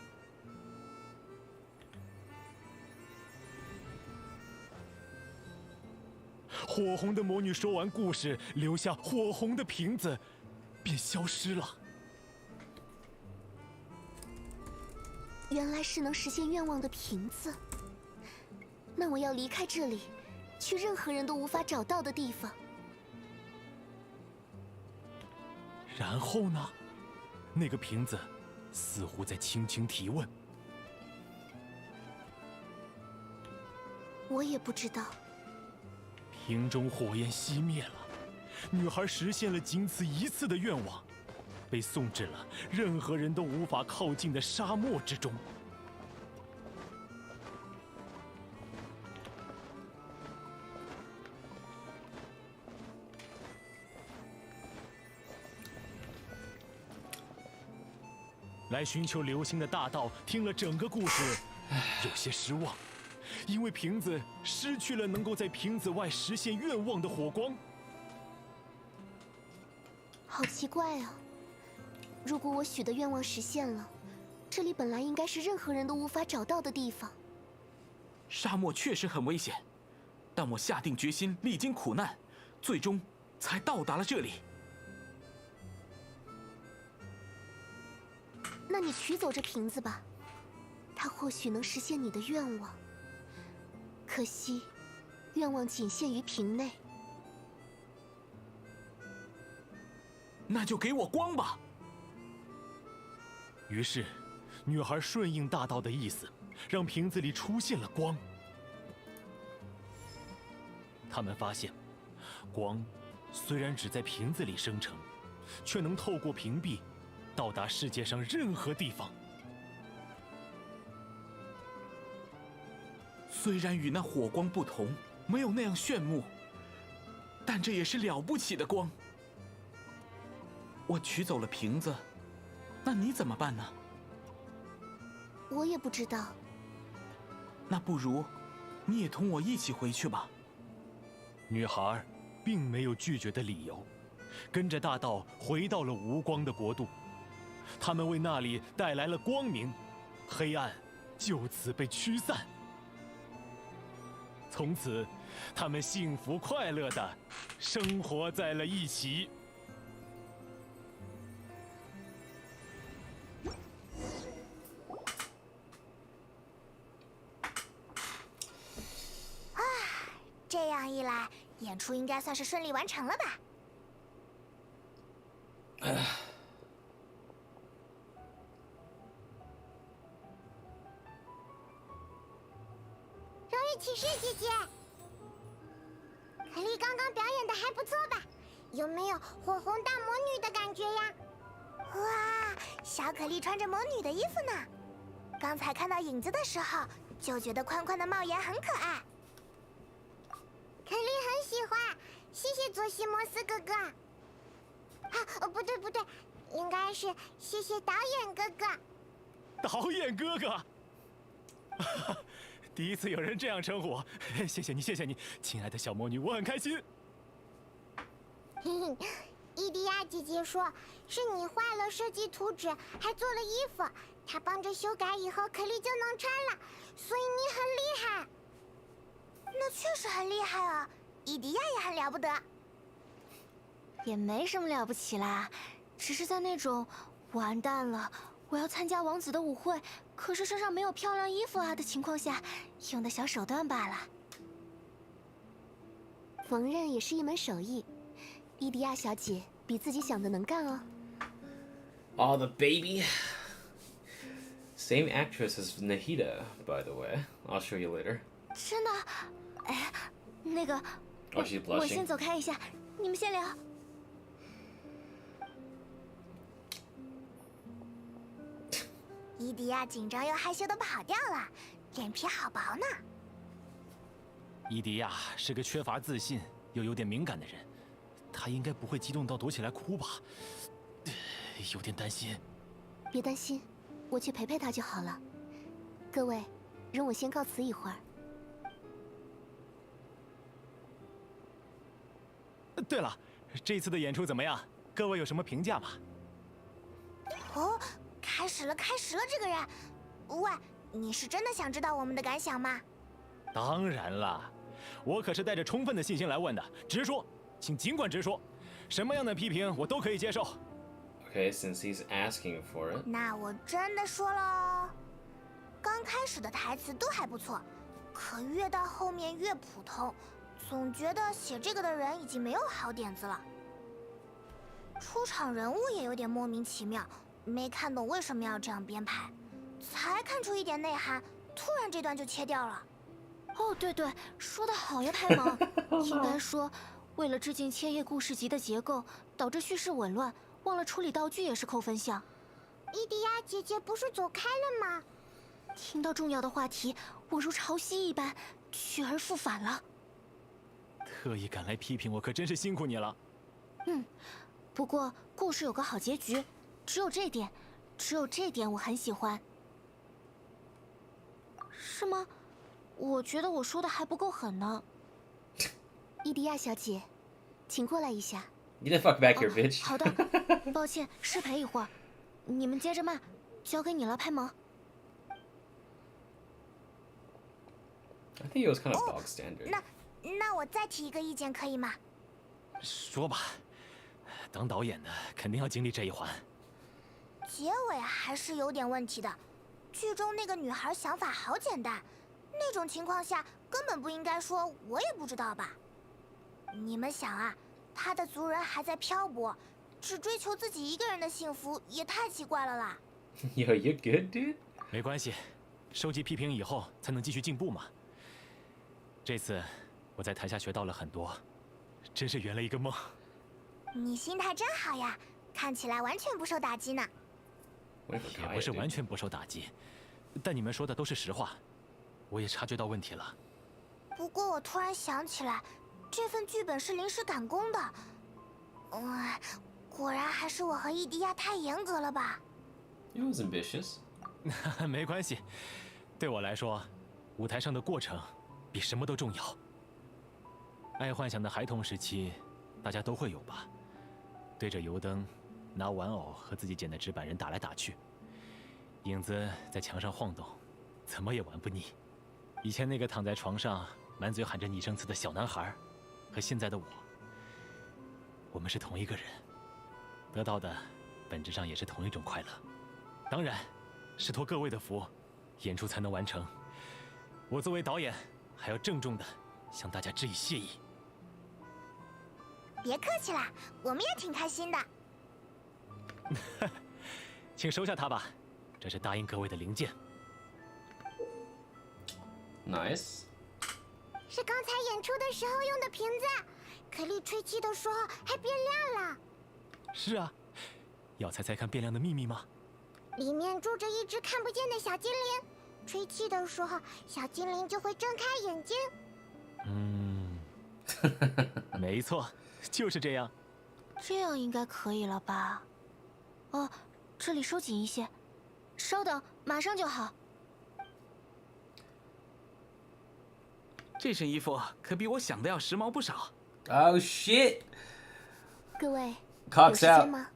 火红的魔女说完故事，留下火红的瓶子，便消失了。原来是能实现愿望的瓶子。那我要离开这里，去任何人都无法找到的地方。然后呢？那个瓶子似乎在轻轻提问。我也不知道。瓶中火焰熄灭了，女孩实现了仅此一次的愿望，被送至了任何人都无法靠近的沙漠之中。来寻求流星的大盗听了整个故事，有些失望。因为瓶子失去了能够在瓶子外实现愿望的火光。好奇怪啊！如果我许的愿望实现了，这里本来应该是任何人都无法找到的地方。沙漠确实很危险，但我下定决心，历经苦难，最终才到达了这里。那你取走这瓶子吧，它或许能实现你的愿望。可惜，愿望仅限于瓶内。那就给我光吧。于是，女孩顺应大盗的意思，让瓶子里出现了光。他们发现，光虽然只在瓶子里生成，却能透过屏蔽，到达世界上任何地方。虽然与那火光不同，没有那样炫目，但这也是了不起的光。我取走了瓶子，那你怎么办呢？我也不知道。那不如你也同我一起回去吧。女孩并没有拒绝的理由，跟着大盗回到了无光的国度。他们为那里带来了光明，黑暗就此被驱散。从此，他们幸福快乐地生活在了一起。这样一来，演出应该算是顺利完成了吧？荣誉骑士姐姐，可丽刚刚表演的还不错吧？有没有火红大魔女的感觉呀？哇，小可丽穿着魔女的衣服呢。刚才看到影子的时候，就觉得宽宽的帽檐很可爱。可丽很喜欢，谢谢佐西摩斯哥哥。不对，应该是谢谢导演哥哥。导演哥哥，第一次有人这样称呼我，谢谢你，谢谢你，亲爱的小魔女，我很开心。嘿嘿，伊迪亚姐姐说，是你画了设计图纸，还做了衣服，她帮着修改以后，可丽就能穿了，所以你很厉害。那确实很厉害啊，伊迪亚也很了不得。也没什么了不起啦，只是在那种完蛋了，我要参加王子的舞会，可是身上没有漂亮衣服啊的情况下，用的小手段罢了。缝纫也是一门手艺，伊迪亚小姐比自己想的能干哦。Oh, the baby. Same actress as Nahida, by the way. I'll show you later. 真的？哎，那个， Oh, she's 我 blushing. 先走开一下，你们先聊。伊迪亚紧张又害羞的跑掉了，脸皮好薄呢。伊迪亚是个缺乏自信又有点敏感的人，她应该不会激动到躲起来哭吧？有点担心。别担心，我去陪陪她就好了。各位，容我先告辞一会儿。对了，这次的演出怎么样？各位有什么评价吗？哦，开始了，开始了，这个人。喂，你是真的想知道我们的感想吗？当然啦，我可是带着充分的信心来问的，直说，请尽管直说，什么样的批评我都可以接受。Okay, since he's asking for it. 那我真的说喽，刚开始的台词都还不错，可越到后面越普通，总觉得写这个的人已经没有好点子了。出场人物也有点莫名其妙，没看懂为什么要这样编排，才看出一点内涵，突然这段就切掉了。哦，对对，说得好呀，太忙。应该说，为了致敬千叶故事集的结构，导致叙事紊乱，忘了处理道具也是扣分项。伊迪亚姐姐不是走开了吗？听到重要的话题，我如潮汐一般去而复返了。特意赶来批评我，可真是辛苦你了。不过故事有个好结局，只有这点我很喜欢。是吗？我觉得我说的还不够狠呢。伊迪亚小姐，请过来一下。Get the fuck back here, bitch. 好的，抱歉，失陪一会儿，你们接着骂，交给你了，拍萌。I think it was kind of bog standard. 那我再提一个意见可以吗？说吧，当导演的肯定要经历这一环。结尾还是有点问题的。剧中那个女孩想法好简单，那种情况下根本不应该说“我也不知道”吧？你们想啊，她的族人还在漂泊，只追求自己一个人的幸福，也太奇怪了啦。Yo, you good, dude? 没关系，收集批评以后才能继续进步嘛。这次我在台下学到了很多，真是圆了一个梦。你心态真好呀，看起来完全不受打击呢。Wait for 也 Kaya, 不是 dude. 完全不受打击，但你们说的都是实话，我也察觉到问题了。不过我突然想起来，这份剧本是临时赶工的。果然还是我和伊迪亚太严格了吧？ It was ambitious. 没关系，对我来说，舞台上的过程比什么都重要。爱幻想的孩童时期，大家都会有吧？对着油灯，拿玩偶和自己捡的纸板人打来打去，影子在墙上晃动，怎么也玩不腻。以前那个躺在床上满嘴喊着拟声词的小男孩，和现在的我们是同一个人，得到的本质上也是同一种快乐。当然，是托各位的福，演出才能完成。我作为导演，还要郑重的向大家致以谢意。别客气啦，我们也挺开心的。请收下它吧，这是答应各位的零件。Nice. 是刚才演出的时候用的瓶子，可丽吹气的时候还变亮了。是啊，要猜猜看变亮的秘密吗？里面住着一只看不见的小精灵，吹气的时候，小精灵就会睁开眼睛。没错，就是这样。这样应该可以了吧？哦，这里收紧一些，稍等，马上就好。这身衣服可比我想的要时髦不少。Oh shit! 各位，有 Cocks 时间 out. 吗？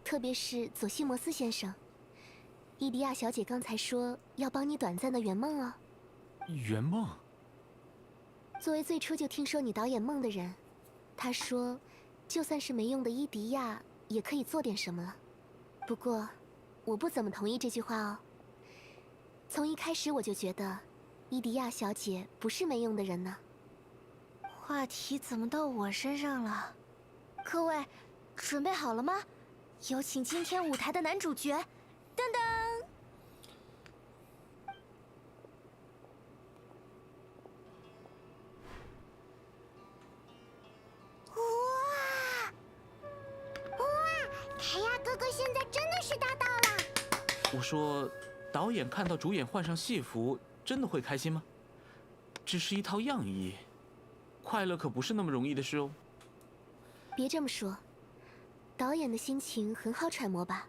特别是佐西摩斯先生，伊迪亚小姐刚才说要帮你短暂的圆梦哦。圆梦？作为最初就听说你导演梦的人，她说，就算是没用的伊迪亚也可以做点什么了。不过，我不怎么同意这句话哦。从一开始我就觉得，伊迪亚小姐不是没用的人呢。话题怎么到我身上了？各位，准备好了吗？有请今天舞台的男主角，噔噔！凯亚哥哥现在真的是大到了。我说，导演看到主演换上戏服，真的会开心吗？只是一套样衣，快乐可不是那么容易的事哦。别这么说，导演的心情很好揣摩吧？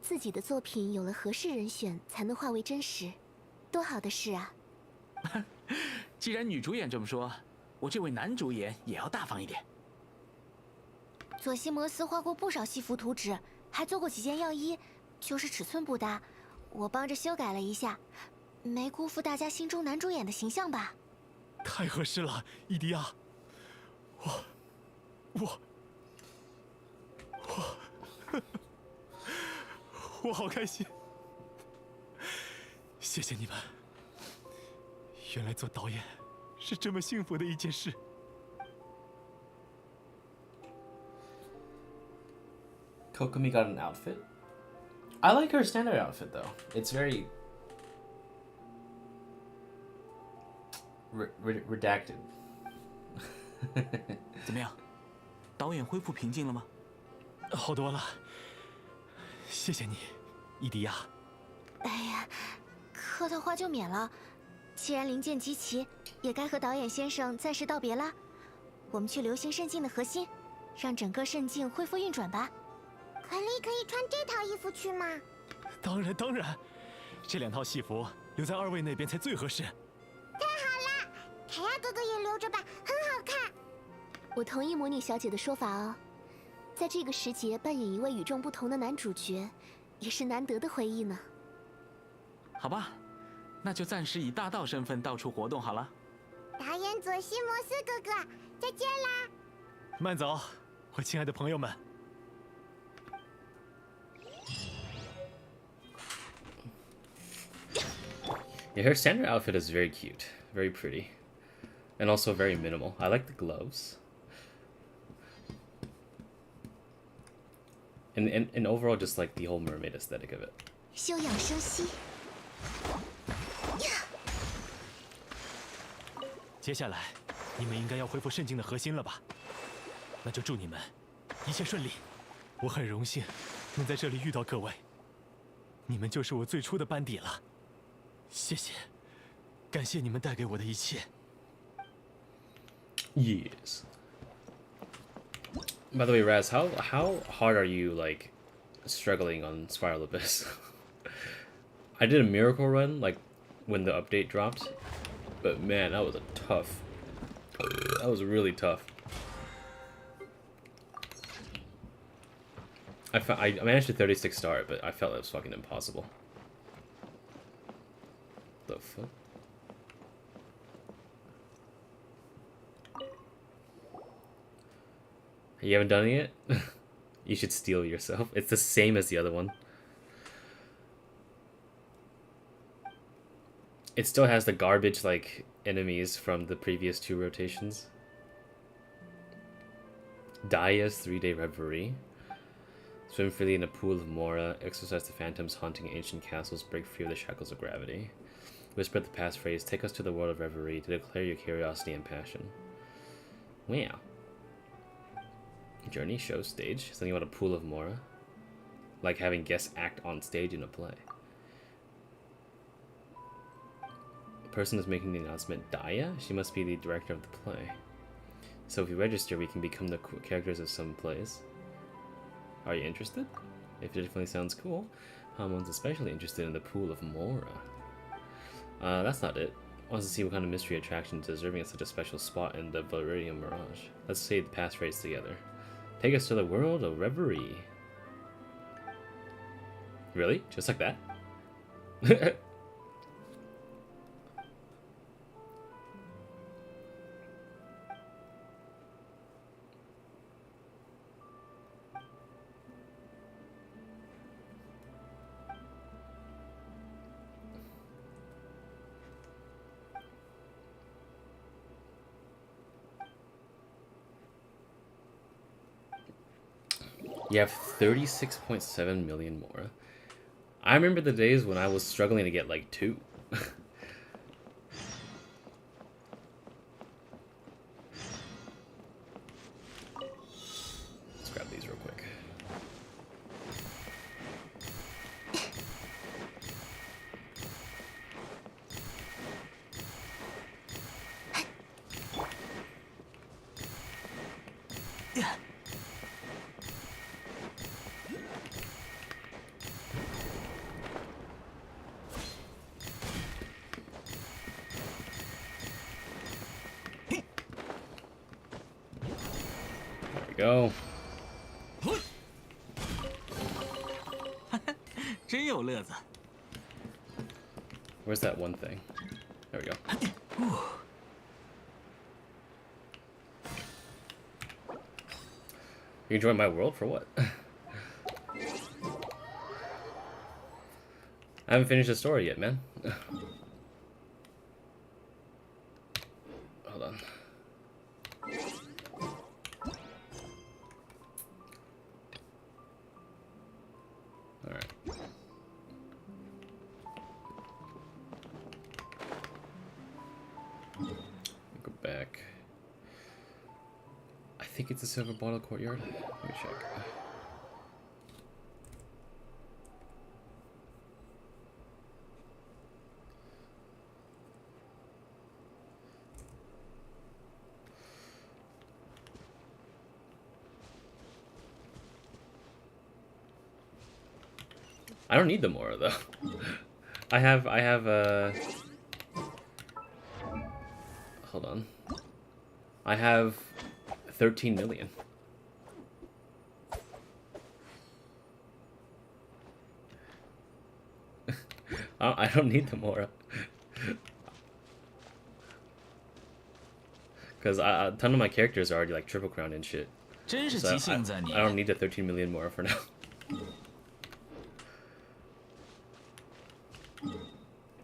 自己的作品有了合适人选，才能化为真实，多好的事啊！既然女主演这么说，我这位男主演也要大方一点。佐西摩斯画过不少戏服图纸，还做过几件样衣，就是尺寸不搭，我帮着修改了一下，没辜负大家心中男主演的形象吧？太合适了，伊迪亚。我好开心，谢谢你们。原来做导演是这么幸福的一件事。Kokomi got an outfit. I like her standard outfit though. It's very redacted. 怎么样，导演恢复平静了吗？好多了，谢谢你，伊迪亚。哎呀，客套话就免了。既然零件集齐，也该和导演先生暂时道别啦。我们去流星圣境的核心，让整个圣境恢复运转吧。可丽可以穿这套衣服去吗？当然，这2套戏服留在2位那边才最合适。太好了，凯亚哥哥也留着吧，很好看。我同意魔女小姐的说法哦，在这个时节扮演一位与众不同的男主角，也是难得的回忆呢。好吧，那就暂时以大盗身份到处活动好了。导演佐西摩斯哥哥，再见啦！慢走，我亲爱的朋友们。Yeah, her standard outfit is very cute, very pretty, and also very minimal. I like the gloves. And overall, just like the whole mermaid aesthetic of it. 休养生息。接下来，你们应该要恢复圣境的核心了吧？那就祝你们一切顺利。我很荣幸能在这里遇到各位，你们就是我最初的班底了。谢谢，感谢你们带给我的一切。Yes. By the way, Raz, how hard are you like struggling on Spiral Abyss? I did a miracle run like when the update dropped, but man, that was a tough. That was really tough. I managed to 36 star it, but I felt it was fucking impossible. The fuck? You haven't done it yet? You should steal yourself. It's the same as the other one. It still has the garbage like enemies from the previous 2 rotations. Daya's 3-day reverie. Swim freely in a pool of Mora, exorcise the phantoms haunting ancient castles, break free of the shackles of gravity. Whisper the passphrase, take us to the world of reverie to declare your curiosity and passion. Wow. Journey show stage. Something about a pool of Mora. Like having guests act on stage in a play. The person is making the announcement Daya? She must be the director of the play. So if we register, we can become the characters of some plays. Are you interested? If it definitely sounds cool. Hamon's especially interested in the pool of Mora. That's not it. Wants to see what kind of mystery attraction is deserving of such a special spot in the Valerian Mirage. Let's say the passphrase together. Take us to the world of reverie. Really? Just like that? You have 36.7 million more. I remember the days when I was struggling to get like 2. Let's grab these real quick. Go. 真有乐子。 Where's that one thing? There we go. You join my world for what? I haven't finished the story yet, man. Hold on. I think it's a silver bottle courtyard. Let me check. I don't need the Mora though. I have hold on. I have 13 million. I don't need the Mora. Because a ton of my characters are already like triple crown and shit. So I don't need the 13 million Mora for now.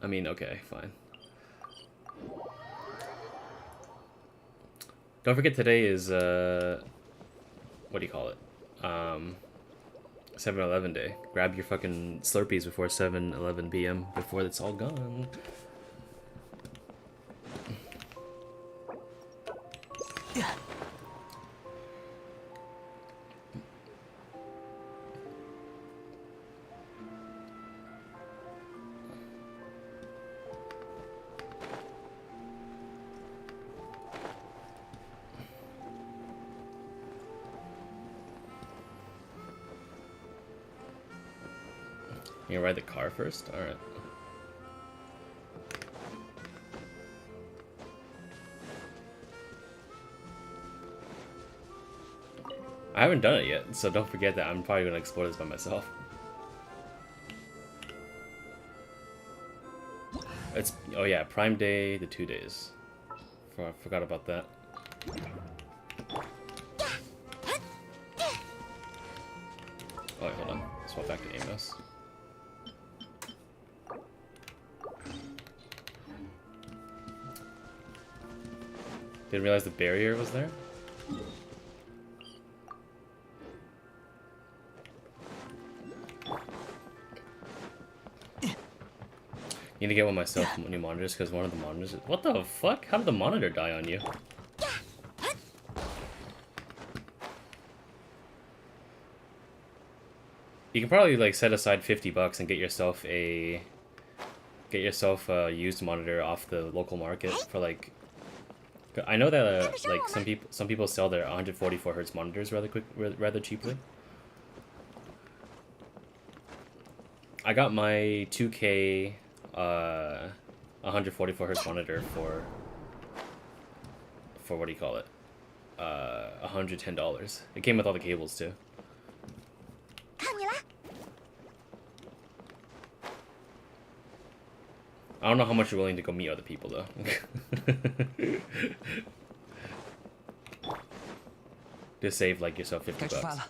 I mean, okay, fine. Don't forget today is, what do you call it? 7-Eleven day. Grab your fucking Slurpees before 7-11 p.m. before it's all gone. You ride the car first? Alright. I haven't done it yet, so don't forget that I'm probably going to explore this by myself. It's, oh yeah, Prime Day, the 2 days. I forgot about that. Oh wait, hold on. Swap back to Amos. Didn't realize the barrier was there. Need to get one myself, new monitors, because one of the monitors. What the fuck? How did the monitor die on you? You can probably like set aside $50 and get yourself a used monitor off the local market for like. I know that like some people sell their 144 Hz monitors rather cheaply. I got my 2K 144 hertz monitor for what do you call it? $110. It came with all the cables too. I don't know how much you're willing to go meet other people though. To save like yourself $50.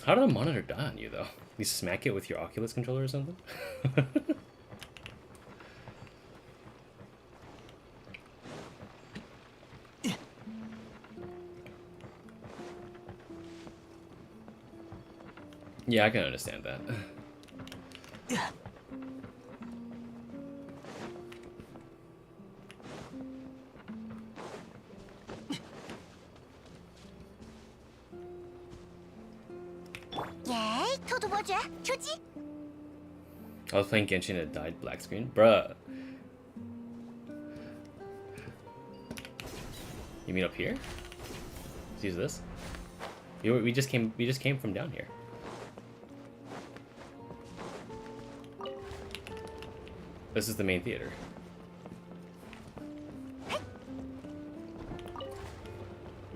How did the monitor die on you though? You smack it with your Oculus controller or something? Yeah, I can understand that. I was playing Genshin and it died black screen. Bruh. You mean up here? Let's use this. We just came from down here. This is the main theater.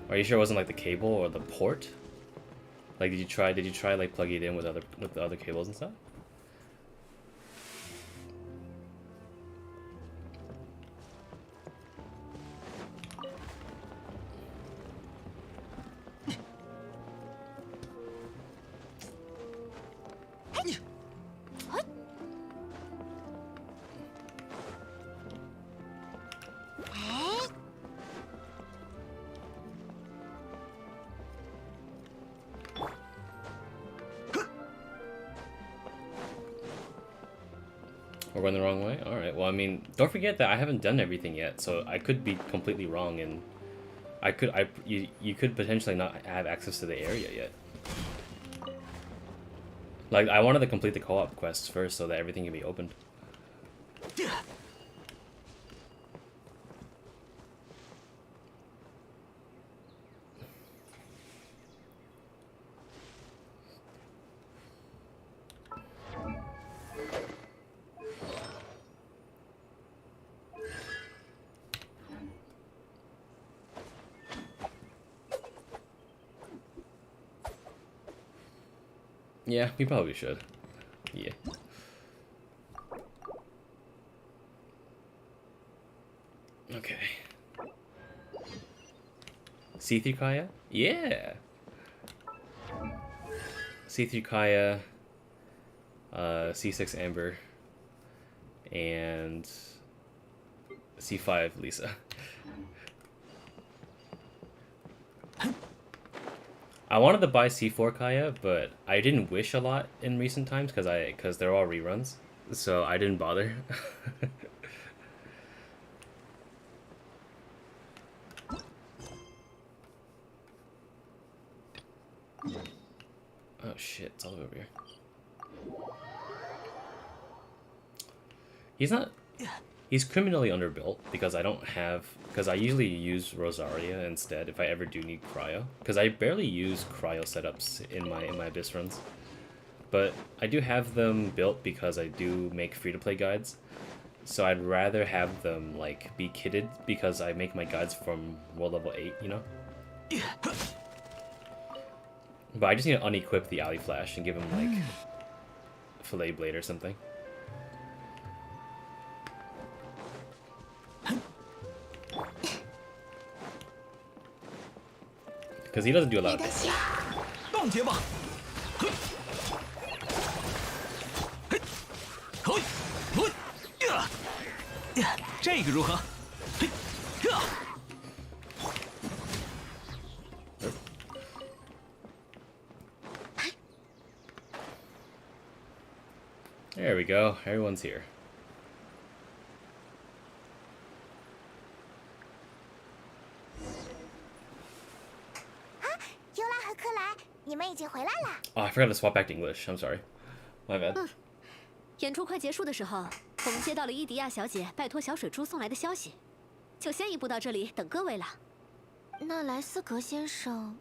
Are you sure it wasn't like the cable or the port? Like did you try like plugging it in with the other cables and stuff? Or went the wrong way? Alright, well I mean, don't forget that I haven't done everything yet, so I could be completely wrong and you could potentially not have access to the area yet. Like, I wanted to complete the co-op quests first so that everything can be opened. Yeah, we probably should. Yeah. Okay. C3 Kaya? Yeah! C3 Kaya, C6 Amber, and C5 Lisa. I wanted to buy C4 Kaya, but I didn't wish a lot in recent times because they're all reruns, so I didn't bother. Oh shit, it's all over here. He's criminally underbuilt because I usually use Rosaria instead if I ever do need cryo, because I barely use cryo setups in my Abyss runs. But I do have them built because I do make free-to-play guides, so I'd rather have them like be kitted because I make my guides from world level 8, you know? But I just need to unequip the Alley Flash and give him like Fillet Blade or something. Because he doesn't do a lot of things. There we go. Everyone's here. Oh, I forgot to swap back to English. I'm sorry. My bad. 演出快结束的时候，我们接到了伊迪亚小姐拜托小水珠送来的消息。就先一步到这里等各位了。那莱斯格先生，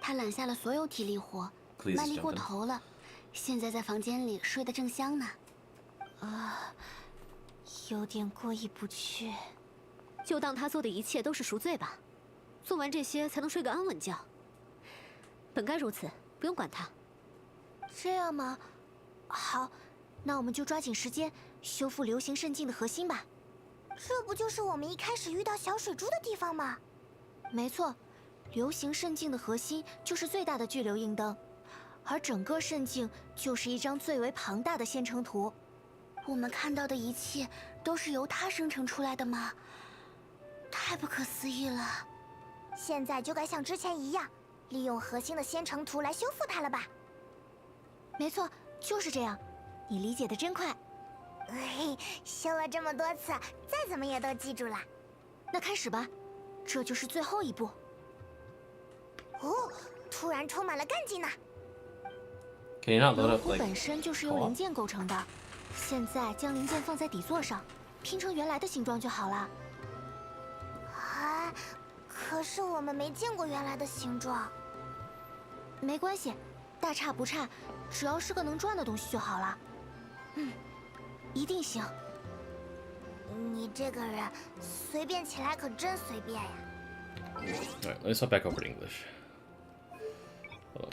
他揽下了所有体力活，卖力过头了，现在在房间里睡得正香呢。有点过意不去。就当他做的一切都是赎罪吧，做完这些才能睡个安稳觉。本该如此，不用管他。这样吗？好，那我们就抓紧时间修复流行渗进的核心吧。这不就是我们一开始遇到小水珠的地方吗？没错，流行渗进的核心就是最大的巨流映灯，而整个渗镜就是一张最为庞大的线程图。我们看到的一切都是由它生成出来的吗？太不可思议了！现在就该像之前一样，利用核心的线程图来修复它了吧？没错，就是这样。你理解的真快。嘿，修了这么多次，再怎么也都记住了。那开始吧，这就是最后一步。哦，突然充满了干劲呢。龙骨本身就是由零件构成的，现在将零件放在底座上，拼成原来的形状就好了。啊，可是我们没见过原来的形状。没关系，大差不差，只要是个能转的东西就好了。一定行。你这个人随便起来可真随便呀。Alright, let's hop back over to English. Hold on.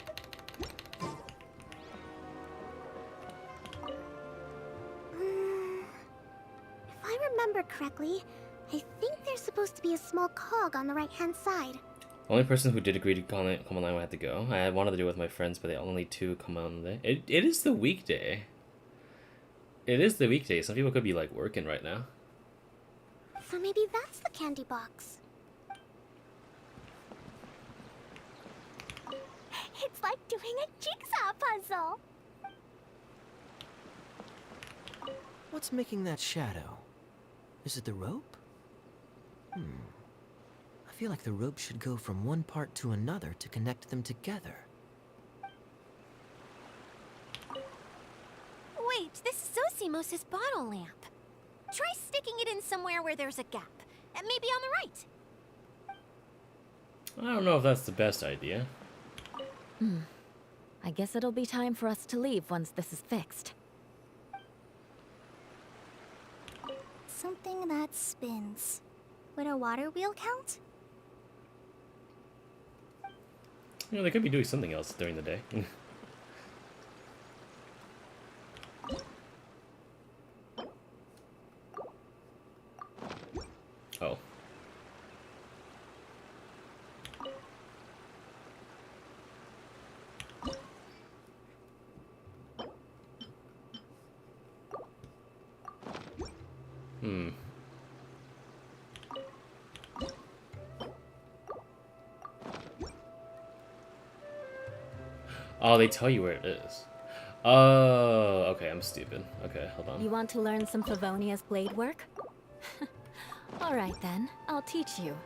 If I remember correctly, I think there's supposed to be a small cog on the right-hand side. Only person who did agree to come online had to go. I wanted to do it with my friends, but only two come on the day. It is the weekday. It is the weekday. Some people could be like working right now. So maybe that's the candy box. It's like doing a jigsaw puzzle. What's making that shadow? Is it the rope? I feel like the rope should go from one part to another to connect them together. Wait, this is Zosimos' bottle lamp. Try sticking it in somewhere where there's a gap. Maybe on the right. I don't know if that's the best idea. I guess it'll be time for us to leave once this is fixed. Something that spins. Would a water wheel count? You know, they could be doing something else during the day. Oh. Oh, they tell you where it is. Oh, okay, I'm stupid. Okay, hold on. You want to learn some Favonia's blade work? Alright then, I'll teach you.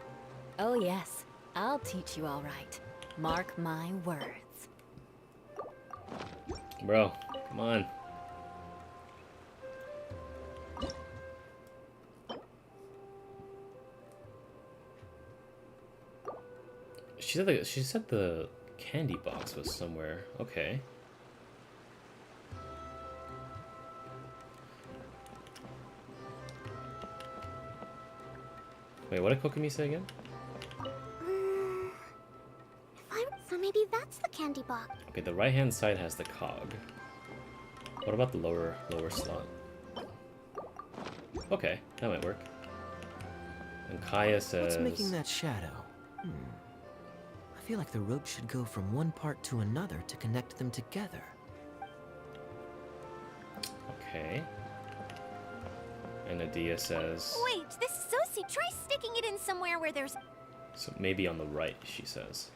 Oh yes, I'll teach you alright. Mark my words. Bro, come on. She said the candy box was somewhere. Okay. Wait, what did Kokomi say again? So maybe that's the candy box. Okay, the right-hand side has the cog. What about the lower slot? Okay, that might work. And Kaya says... What's making that shadow? I feel like the rope should go from one part to another to connect them together. Okay. And Adia says... Wait, this is Zosi. Try sticking it in somewhere where there's... So maybe on the right, she says.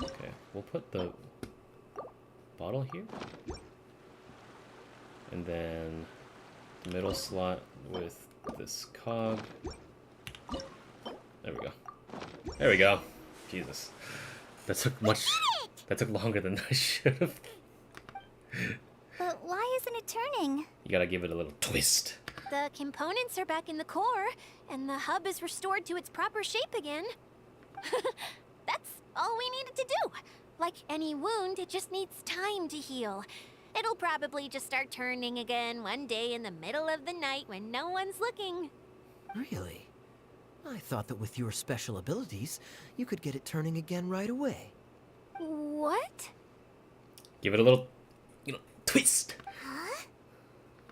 Okay, we'll put the bottle here. And then the middle slot with this cog. There we go. There we go. Jesus. That took longer than I should have. But why isn't it turning? You gotta give it a little twist. The components are back in the core, and the hub is restored to its proper shape again. That's all we needed to do. Like any wound, it just needs time to heal. It'll probably just start turning again one day in the middle of the night when no one's looking. Really? I thought that with your special abilities, you could get it turning again right away. What? Give it a little, twist. Huh?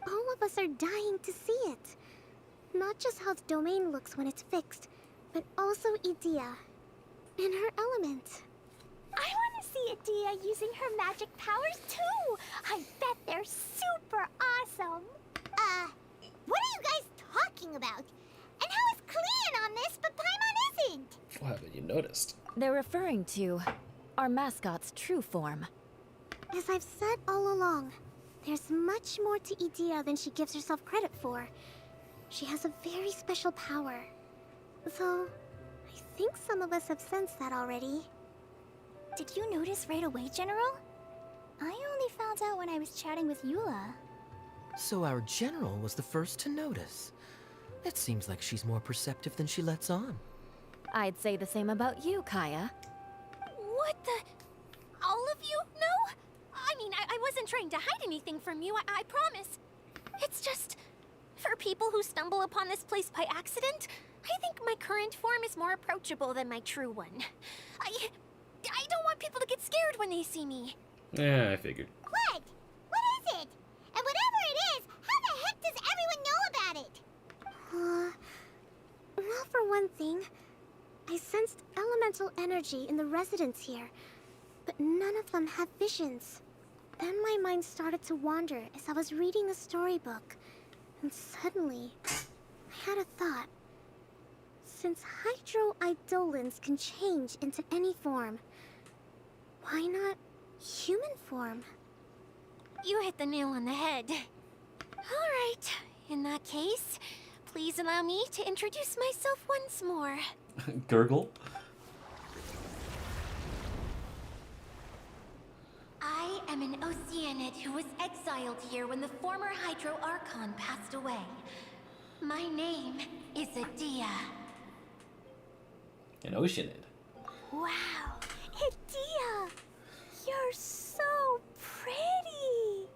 All of us are dying to see it. Not just how the domain looks when it's fixed, but also Idea. In her element. I want to see Adia using her magic powers too! I bet they're super awesome! What are you guys talking about? And how is Kleon on this, but Paimon isn't? Well, haven't you noticed? They're referring to our mascot's true form. As I've said all along, there's much more to Idea than she gives herself credit for. She has a very special power. Though, I think some of us have sensed that already. Did you notice right away, General? I only found out when I was chatting with Eula. So our general was the first to notice. It seems like she's more perceptive than she lets on. I'd say the same about you, Kaya. What the? All of you? No? I mean, I wasn't trying to hide anything from you, I promise. It's just, for people who stumble upon this place by accident, I think my current form is more approachable than my true one. I don't want people to get scared when they see me. Yeah, I figured. What? What is it? And whatever it is, how the heck does everyone know about it? Well, for one thing, I sensed elemental energy in the residents here, but none of them have visions. Then my mind started to wander as I was reading a storybook, and suddenly, I had a thought. Since hydroidolins can change into any form, why not human form? You hit the nail on the head. All right, in that case, please allow me to introduce myself once more. Gurgle? I am an Oceanid who was exiled here when the former Hydro Archon passed away. My name is Adia. An Oceanid. Wow! Adia! You're so pretty!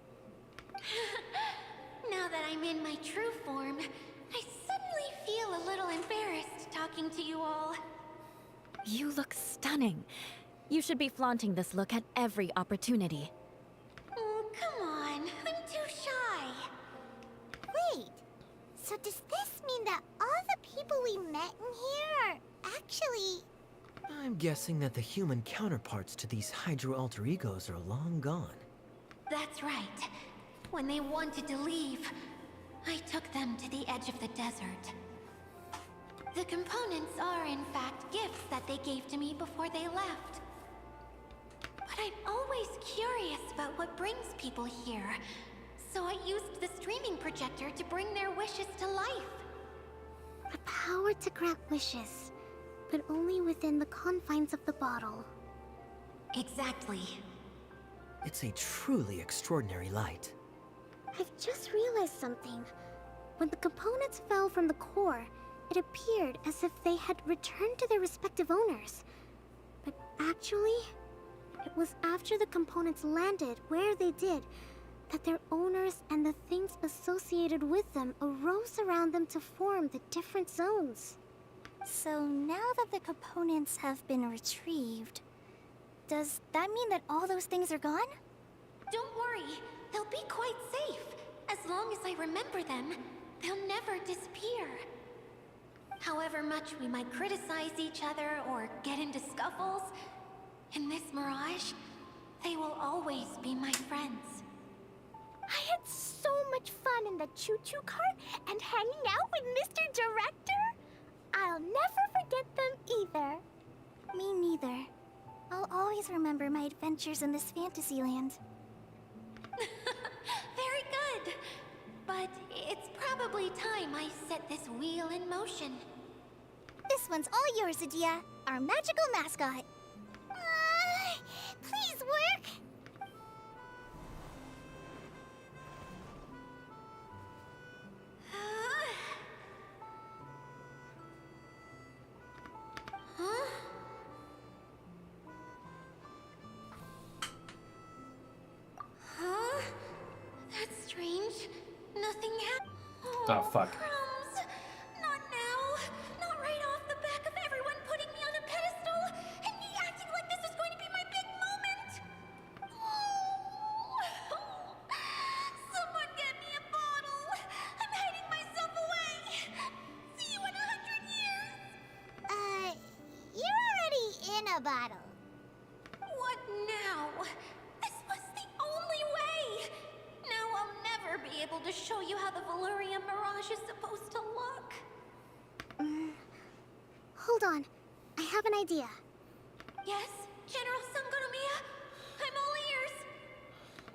Now that I'm in my true form, I suddenly feel a little embarrassed talking to you all. You look stunning. You should be flaunting this look at every opportunity. Oh, come on. I'm too shy. Wait, so does this mean that all the people we met in here are actually... I'm guessing that the human counterparts to these hydro alter egos are long gone. That's right. When they wanted to leave, I took them to the edge of the desert. The components are, in fact, gifts that they gave to me before they left. But I'm always curious about what brings people here, so I used the streaming projector to bring their wishes to life. The power to grant wishes, but only within the confines of the bottle. Exactly. It's a truly extraordinary light. I've just realized something. When the components fell from the core, it appeared as if they had returned to their respective owners. But actually, it was after the components landed where they did that their owners and the things associated with them arose around them to form the different zones. So now that the components have been retrieved, does that mean that all those things are gone? Don't worry, they'll be quite safe. As long as I remember them, they'll never disappear. However much we might criticize each other or get into scuffles, in this mirage, they will always be my friends. I had so much fun in the choo-choo cart and hanging out with Mr. Director. I'll never forget them either. Me neither. I'll always remember my adventures in this fantasy land. Very good. But it's probably time I set this wheel in motion. This one's all yours, Adia, our magical mascot. Please work! Oh, fuck. Crumbs! Not now! Not right off the back of everyone putting me on a pedestal and me acting like this is going to be my big moment! Oh. Someone get me a bottle! I'm hiding myself away! See you in 100 years! You're already in a bottle. What now? This was the only way! Now I'll never be able to show you how the Valurian Mirage is supposed to look. Hold on. I have an idea. Yes, General Sangonomiya? I'm all ears.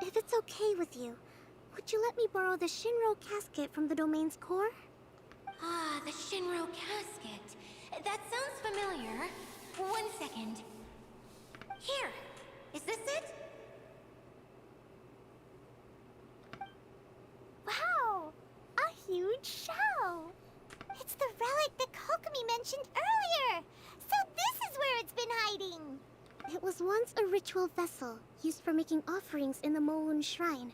If it's okay with you, would you let me borrow the Shinro casket from the domain's core? Ah, the Shinro casket. That sounds familiar. 1 second. Here. Is this it? Wow! A huge shell! It's the relic that Kokomi mentioned earlier! So this is where it's been hiding! It was once a ritual vessel used for making offerings in the Moun Shrine.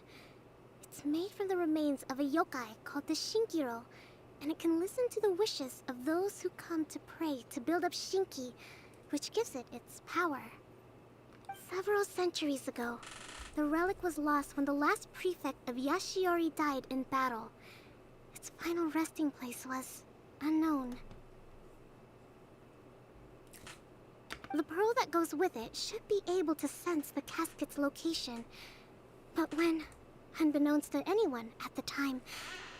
It's made from the remains of a yokai called the Shinkiro, and it can listen to the wishes of those who come to pray to build up Shinki, which gives it its power. Several centuries ago, the relic was lost when the last prefect of Yashiori died in battle. Its final resting place was unknown. The pearl that goes with it should be able to sense the casket's location. But when, unbeknownst to anyone at the time,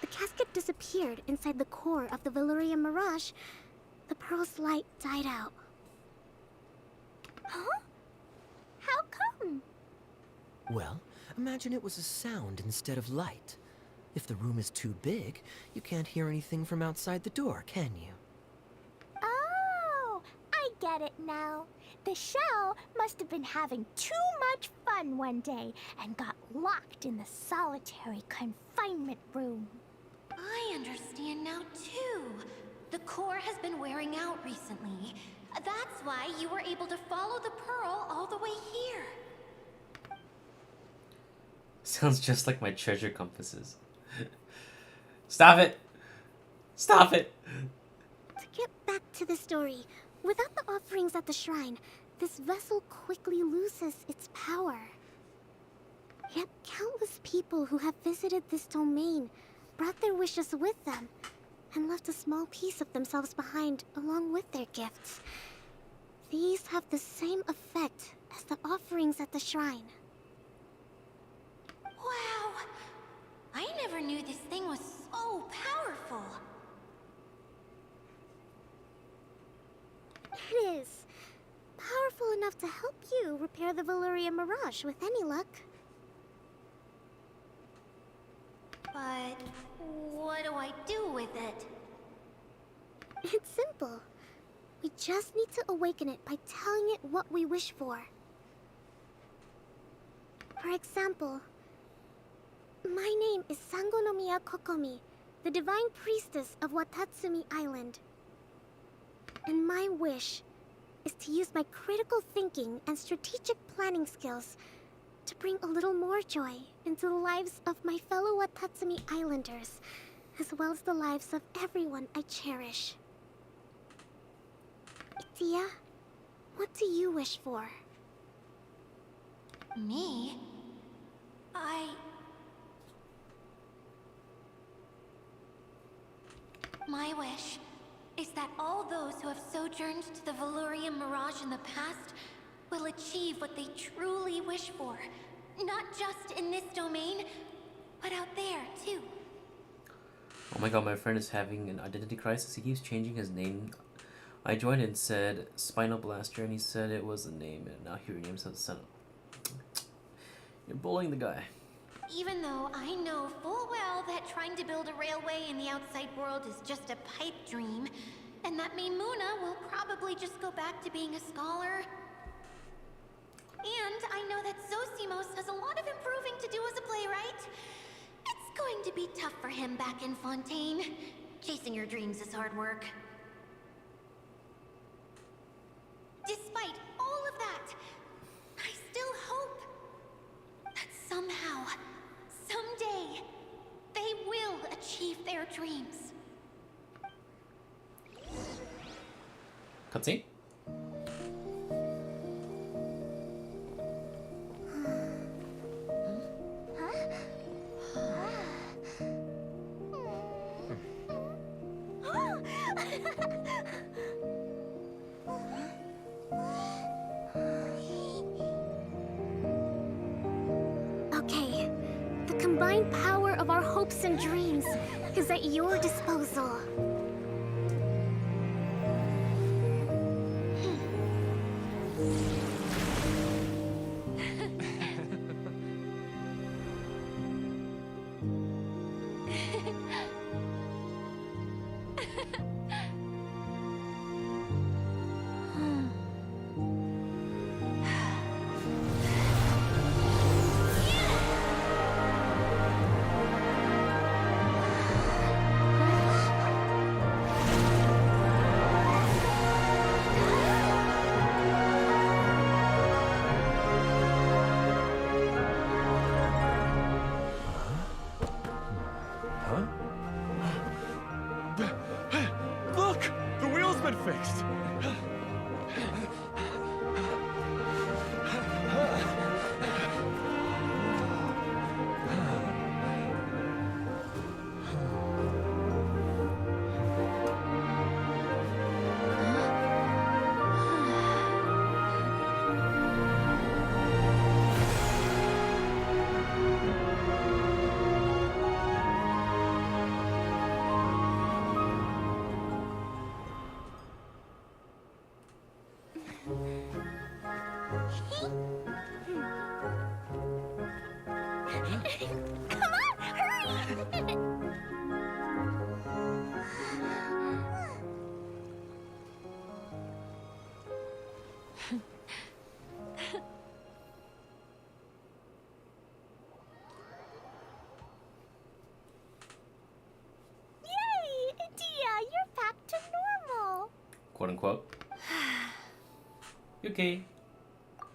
the casket disappeared inside the core of the Valurian Mirage, the pearl's light died out. Huh? How come? Well, imagine it was a sound instead of light. If the room is too big, you can't hear anything from outside the door, can you? Oh, I get it now. The shell must have been having too much fun one day and got locked in the solitary confinement room. I understand now, too. The core has been wearing out recently. That's why you were able to follow the pearl all the way here. Sounds just like my treasure compasses. Stop it! Stop it! To get back to the story, without the offerings at the shrine, this vessel quickly loses its power. Yet countless people who have visited this domain brought their wishes with them and left a small piece of themselves behind along with their gifts. These have the same effect as the offerings at the shrine. Wow! I never knew this thing was so powerful. It is. Powerful enough to help you repair the Valurian Mirage with any luck. But what do I do with it? It's simple. We just need to awaken it by telling it what we wish for. For example, my name is Sangonomiya Kokomi, the divine priestess of Watatsumi Island. And my wish is to use my critical thinking and strategic planning skills to bring a little more joy into the lives of my fellow Watatsumi Islanders, as well as the lives of everyone I cherish. Itia, what do you wish for? Me? My wish is that all those who have sojourned to the Valurian Mirage in the past will achieve what they truly wish for. Not just in this domain, but out there, too. Oh my god, my friend is having an identity crisis. He keeps changing his name. I joined and said Spinal Blaster, and he said it was a name, and now he renames himself. You're bullying the guy. Even though I know full well that trying to build a railway in the outside world is just a pipe dream, and that Maimuna will probably just go back to being a scholar. And I know that Zosimos has a lot of improving to do as a playwright. It's going to be tough for him back in Fontaine. Chasing your dreams is hard work. Despite all of that, I still hope that somehow, someday, they will achieve their your dreams. Cutscene? Okay, the combined power of our hopes and dreams is at your disposal. Look! The wheel's been fixed! Come on, hurry! Yay! Dia, you're back to normal. Quote unquote. Okay.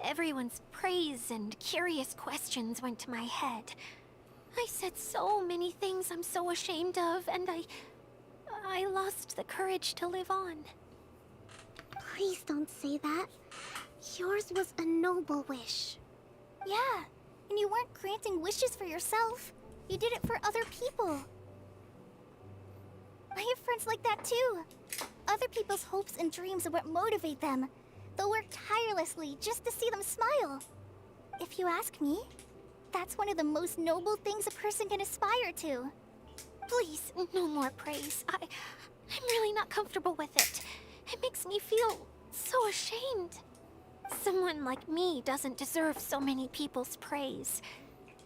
Everyone's praise and curious questions went to my head. I said so many things I'm so ashamed of, and I lost the courage to live on. Please don't say that. Yours was a noble wish. Yeah, and you weren't granting wishes for yourself. You did it for other people. I have friends like that too. Other people's hopes and dreams are what motivate them. They'll work tirelessly just to see them smile. If you ask me, that's one of the most noble things a person can aspire to. Please, no more praise. I'm really not comfortable with it. It makes me feel so ashamed. Someone like me doesn't deserve so many people's praise.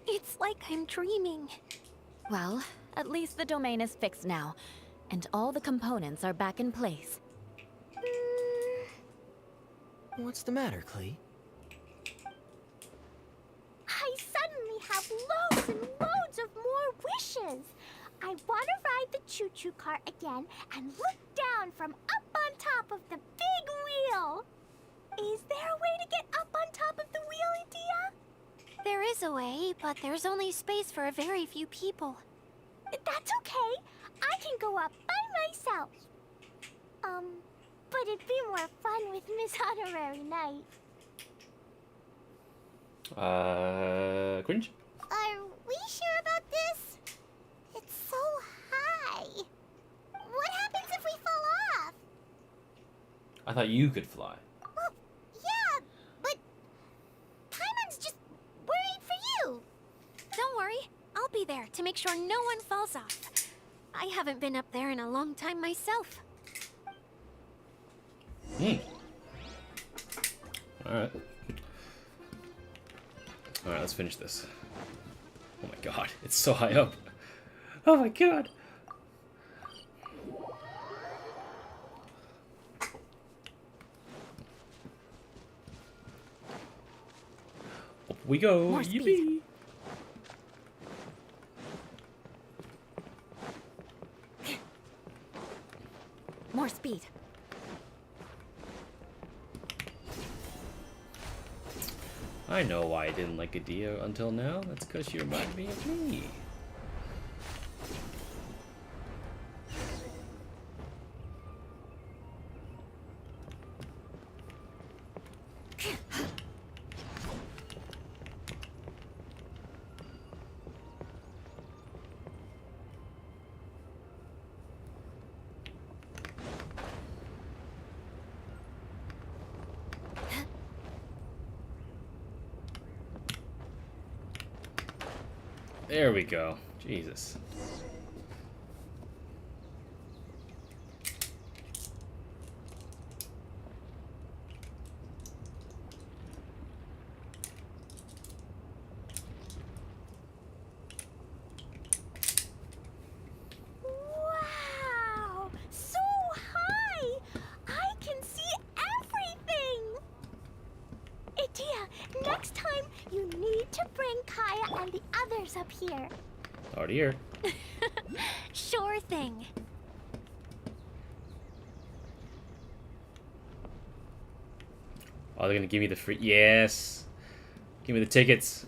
It's like I'm dreaming. Well, at least the domain is fixed now, and all the components are back in place. What's the matter, Klee? I suddenly have loads and loads of more wishes. I want to ride the choo-choo cart again and look down from up on top of the big wheel. Is there a way to get up on top of the wheel, Dia? There is a way, but there's only space for a very few people. That's okay. I can go up by myself. But it'd be more fun with Miss Honorary Knight. Cringe? Are we sure about this? It's so high. What happens if we fall off? I thought you could fly. Well, yeah, but Paimon's just worried for you. Don't worry, I'll be there to make sure no one falls off. I haven't been up there in a long time myself. Alright. Alright, let's finish this. Oh my god, it's so high up. Oh my god. Up we go. More speed. Yippee. More speed. I know why I didn't like Adia until now. That's because she reminded me of me. There we go. Jesus. Wow! So high! I can see everything! Idia, next time you need to bring Kaya and the others up here. Already here. Sure thing. Oh, they're gonna give me the free. Yes. Give me the tickets.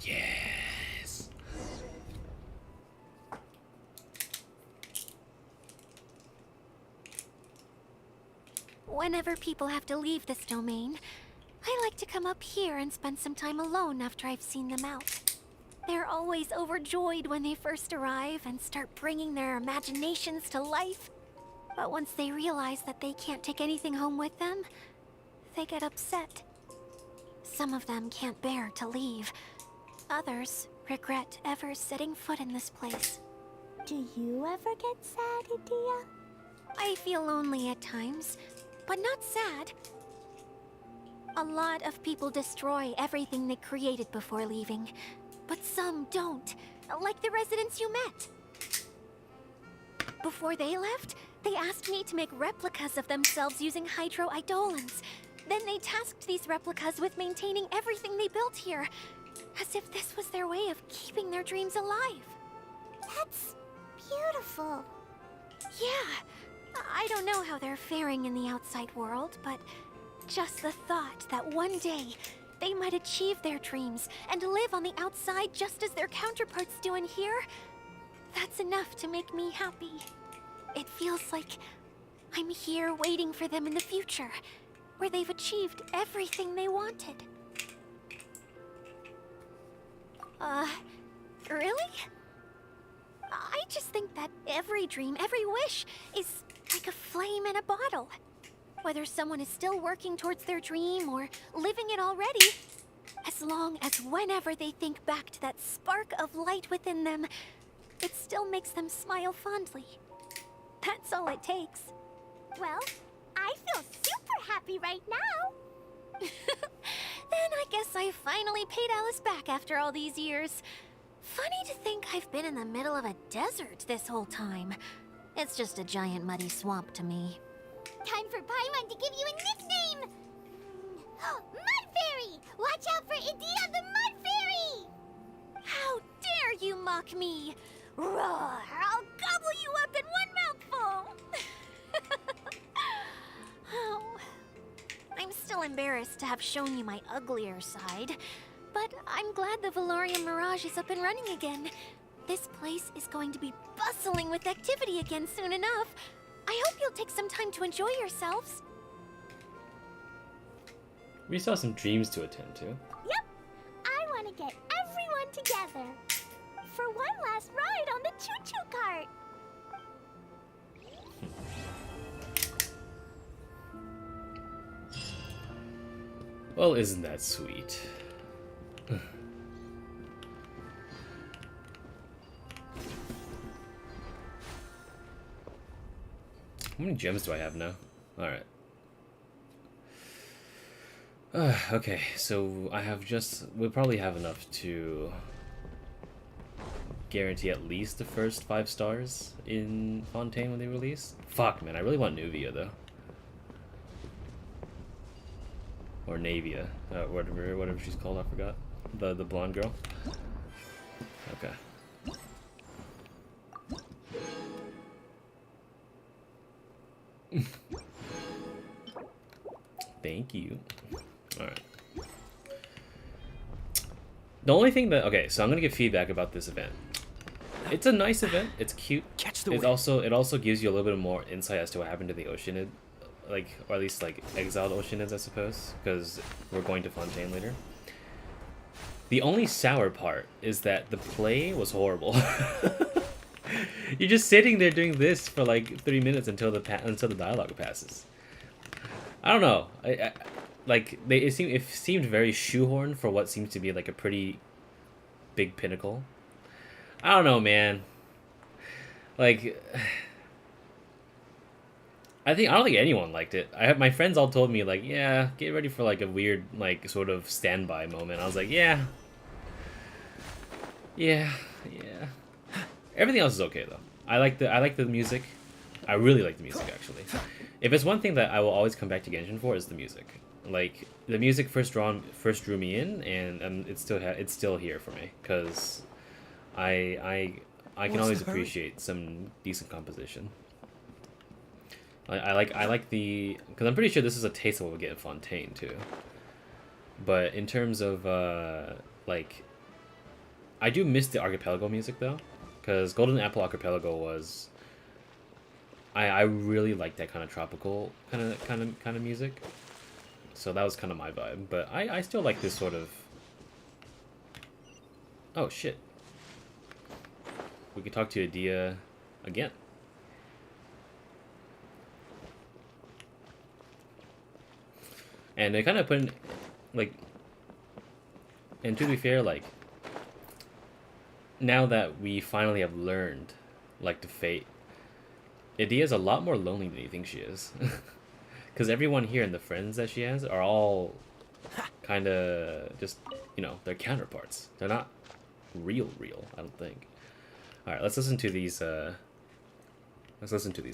Yes. Whenever people have to leave this domain, I like to come up here and spend some time alone after I've seen them out. They're always overjoyed when they first arrive and start bringing their imaginations to life. But once they realize that they can't take anything home with them, they get upset. Some of them can't bear to leave. Others regret ever setting foot in this place. Do you ever get sad, Idia? I feel lonely at times, but not sad. A lot of people destroy everything they created before leaving, but some don't, like the residents you met. Before they left, they asked me to make replicas of themselves using hydroidolins. Then they tasked these replicas with maintaining everything they built here, as if this was their way of keeping their dreams alive. That's beautiful. Yeah, I don't know how they're faring in the outside world, but just the thought that one day they might achieve their dreams and live on the outside just as their counterparts do in here, that's enough to make me happy. It feels like I'm here waiting for them in the future, where they've achieved everything they wanted. Really? I just think that every dream, every wish is like a flame in a bottle. Whether someone is still working towards their dream or living it already, as long as whenever they think back to that spark of light within them, it still makes them smile fondly. That's all it takes. Well, I feel super happy right now. Then I guess I finally paid Alice back after all these years. Funny to think I've been in the middle of a desert this whole time. It's just a giant muddy swamp to me. Time for Paimon to give you a nickname! Mud Fairy! Watch out for Idia the Mud Fairy! How dare you mock me! Roar! I'll gobble you up in one mouthful! Oh, I'm still embarrassed to have shown you my uglier side, but I'm glad the Valorian Mirage is up and running again. This place is going to be bustling with activity again soon enough. I hope you'll take some time to enjoy yourselves. We still have some dreams to attend to. Yep! I want to get everyone together for one last ride on the choo-choo cart. Well, isn't that sweet? How many gems do I have now? Alright. Okay, so I have we'll probably have enough to guarantee at least the first 5 stars in Fontaine when they release. Fuck, man, I really want Nuvia, though. Or Navia, whatever she's called, I forgot. The blonde girl. Okay. Thank you. Alright. The only thing that... Okay, so I'm gonna give feedback about this event. It's a nice event. It's cute. Catch the It also gives you a little bit more insight as to what happened to the like, or at least like exiled Ocean is, I suppose, because we're going to Fontaine later. The only sour part is that the play was horrible. You're just sitting there doing this for like 3 minutes until the dialogue passes. I don't know. It seemed very shoehorned for what seems to be like a pretty big pinnacle. I don't know, man. Like, I don't think anyone liked it. My friends all told me like, yeah, get ready for like a weird like sort of standby moment. I was like, yeah. Everything else is okay though. I like the music. I really like the music actually. If it's one thing that I will always come back to Genshin for, is the music. Like the music first drew me in, and it's still here for me because I can always appreciate some decent composition. I like the, because I'm pretty sure this is a taste of what we'll get in Fontaine too. But in terms of like, I do miss the Archipelago music though, because Golden Apple Archipelago was, I really like that kind of tropical kind of music. So that was kind of my vibe. But I still like this sort of, oh shit. We could talk to Adia again. And they kind of put in, like, and to be fair, like, now that we finally have learned, like, the fate, Adia's a lot more lonely than you think she is. Because everyone here and the friends that she has are all kind of just, you know, they're counterparts. They're not real, I don't think. Alright, let's listen to these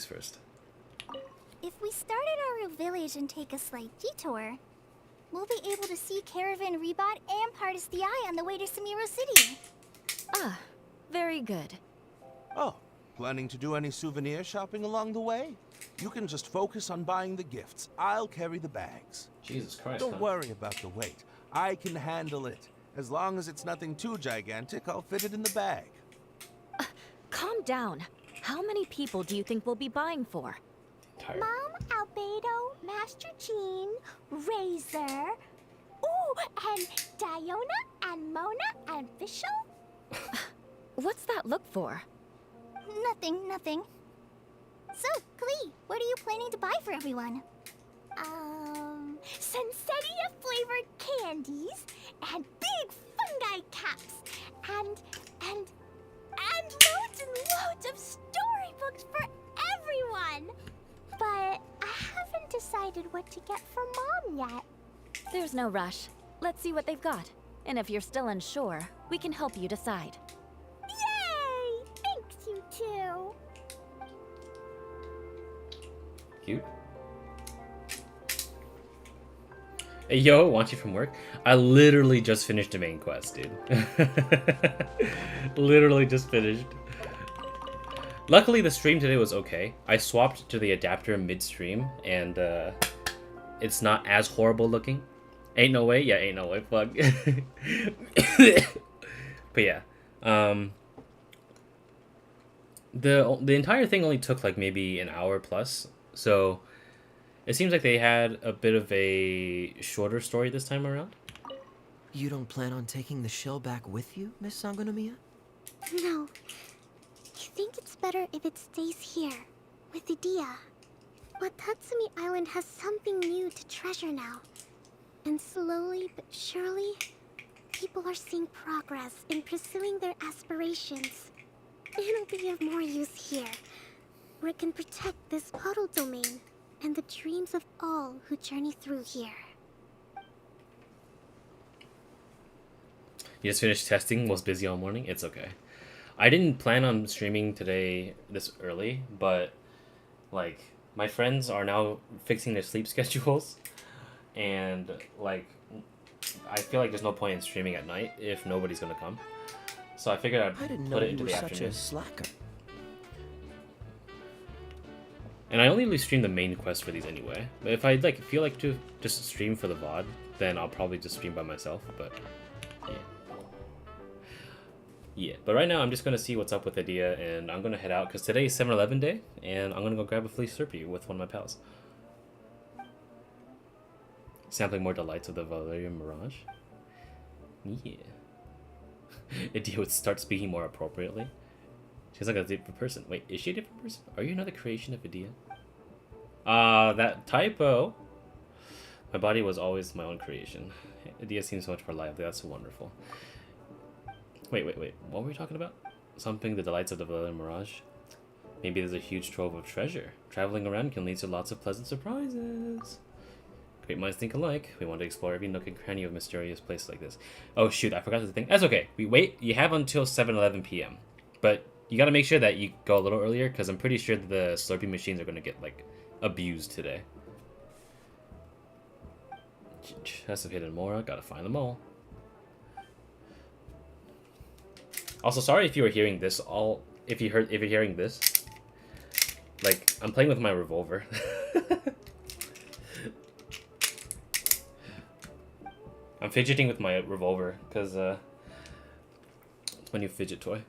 first. If we start at our village and take a slight detour, we'll be able to see Caravan Rebot and Partis the Eye on the way to Samiro City. Ah, very good. Oh, planning to do any souvenir shopping along the way? You can just focus on buying the gifts. I'll carry the bags. Jesus Christ. Don't worry about the weight. I can handle it. As long as it's nothing too gigantic, I'll fit it in the bag. Calm down. How many people do you think we'll be buying for? Tired. Mom, Albedo, Master Jean, Razor, ooh, and Diona, and Mona, and Vishal. What's that look for? Nothing. So, Klee, what are you planning to buy for everyone? Sensetia-flavored candies, and big fungi caps, and loads and loads of storybooks for everyone! But I haven't decided what to get for Mom yet. There's no rush. Let's see what they've got. And if you're still unsure, we can help you decide. Yay! Thanks, you two! Cute. Hey, yo, want you from work? I literally just finished the main quest, dude. Literally just finished. Luckily, the stream today was okay. I swapped to the adapter midstream, and it's not as horrible looking. Ain't no way? Yeah, ain't no way. Fuck. But yeah. The entire thing only took like maybe an hour plus, so it seems like they had a bit of a shorter story this time around. You don't plan on taking the shell back with you, Miss Sangonomiya? No. I think it's better if it stays here, with Idia. But Tatsumi Island has something new to treasure now. And slowly but surely, people are seeing progress in pursuing their aspirations. It'll be of more use here, where it can protect this puddle domain and the dreams of all who journey through here. You just finished testing, was busy all morning? It's okay. I didn't plan on streaming today this early, but like my friends are now fixing their sleep schedules, and like I feel like there's no point in streaming at night if nobody's gonna come. So I figured I'd put it into the afternoon. Such a slacker. And I only really stream the main quest for these anyway. But if I like feel like to just stream for the VOD, then I'll probably just stream by myself. But yeah. Yeah, but right now I'm just gonna see what's up with Adia, and I'm gonna head out because today is 7-Eleven day, and I'm gonna go grab a flea Slurpee with one of my pals. Sampling more delights of the Valerian Mirage. Yeah. Idia would start speaking more appropriately. She's like a different person. Wait, is she a different person? Are you another creation of Idia? That typo. My body was always my own creation. Idia seems so much more lively. That's so wonderful. Wait. What were we talking about? Something the delights of the Valerian Mirage? Maybe there's a huge trove of treasure. Traveling around can lead to lots of pleasant surprises. Great minds think alike. We want to explore every nook and cranny of a mysterious place like this. Oh shoot, I forgot the thing. That's okay. You have until 7:11 p.m. But you gotta make sure that you go a little earlier, because I'm pretty sure that the slurping machines are gonna get, like, abused today. Chests of hidden Mora, gotta find them all. Also, sorry if you were hearing this if you're hearing this. Like, I'm playing with my revolver. I'm fidgeting with my revolver, because, it's my new fidget toy.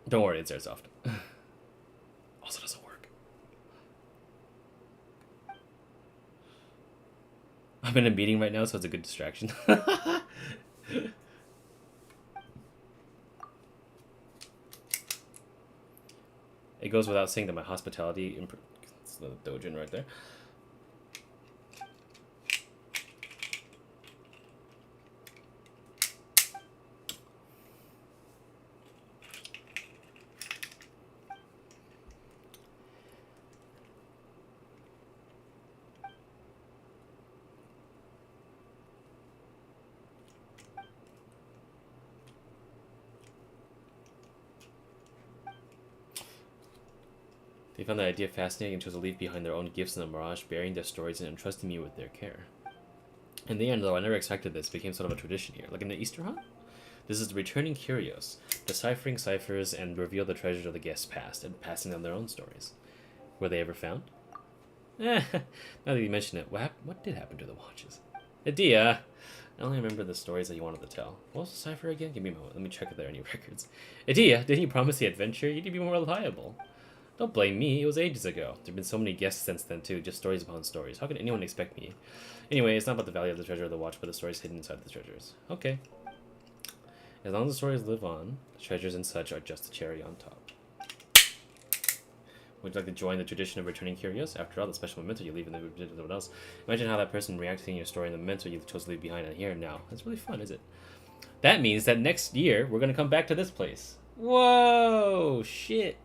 Don't worry, it's airsoft. Also doesn't work. I'm in a meeting right now, so it's a good distraction. It goes without saying that my hospitality... It's the Dojin right there. They found the idea fascinating and chose to leave behind their own gifts in the Mirage, burying their stories and entrusting me with their care. In the end, though, I never expected this. It became sort of a tradition here. Like in the Easter hunt? This is the returning curios, deciphering ciphers and reveal the treasures of the guests past, and passing on their own stories. Were they ever found? Now that you mention it, what did happen to the watches? Idia! I only remember the stories that you wanted to tell. What was the cipher again? Give me a moment. Let me check if there are any records. Idia, didn't you promise the adventure? You need to be more reliable. Don't blame me, it was ages ago. There have been so many guests since then too, just stories upon stories. How could anyone expect me? Anyway, it's not about the value of the treasure of the watch, but the stories hidden inside the treasures. Okay. As long as the stories live on, the treasures and such are just a cherry on top. Would you like to join the tradition of returning curios? After all, the special memento you leave in the with someone else. Imagine how that person reacts to your story and the memento you chose to leave behind on here and now. That's really fun, is it? That means that next year, we're going to come back to this place. Whoa! Shit!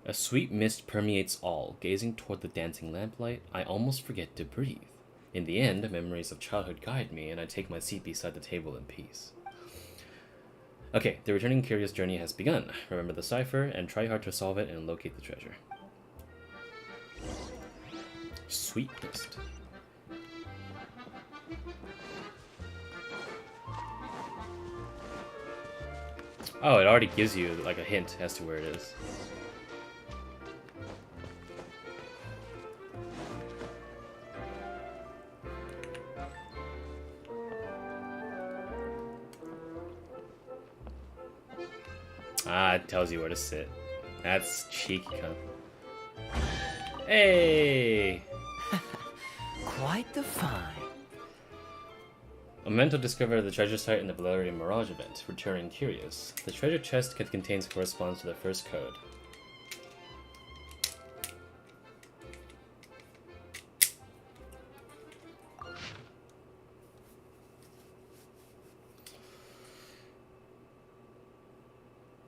A sweet mist permeates all. Gazing toward the dancing lamplight, I almost forget to breathe. In the end, memories of childhood guide me, and I take my seat beside the table in peace. Okay, the returning curious journey has begun. Remember the cipher, and try hard to solve it and locate the treasure. Sweet mist. Oh, it already gives you, like, a hint as to where it is. Ah, it tells you where to sit. That's cheeky, cunt. Hey! Quite the find. A memento discovered the treasure site in the Valerian Mirage event, returning curious. The treasure chest it contains corresponds to the first code.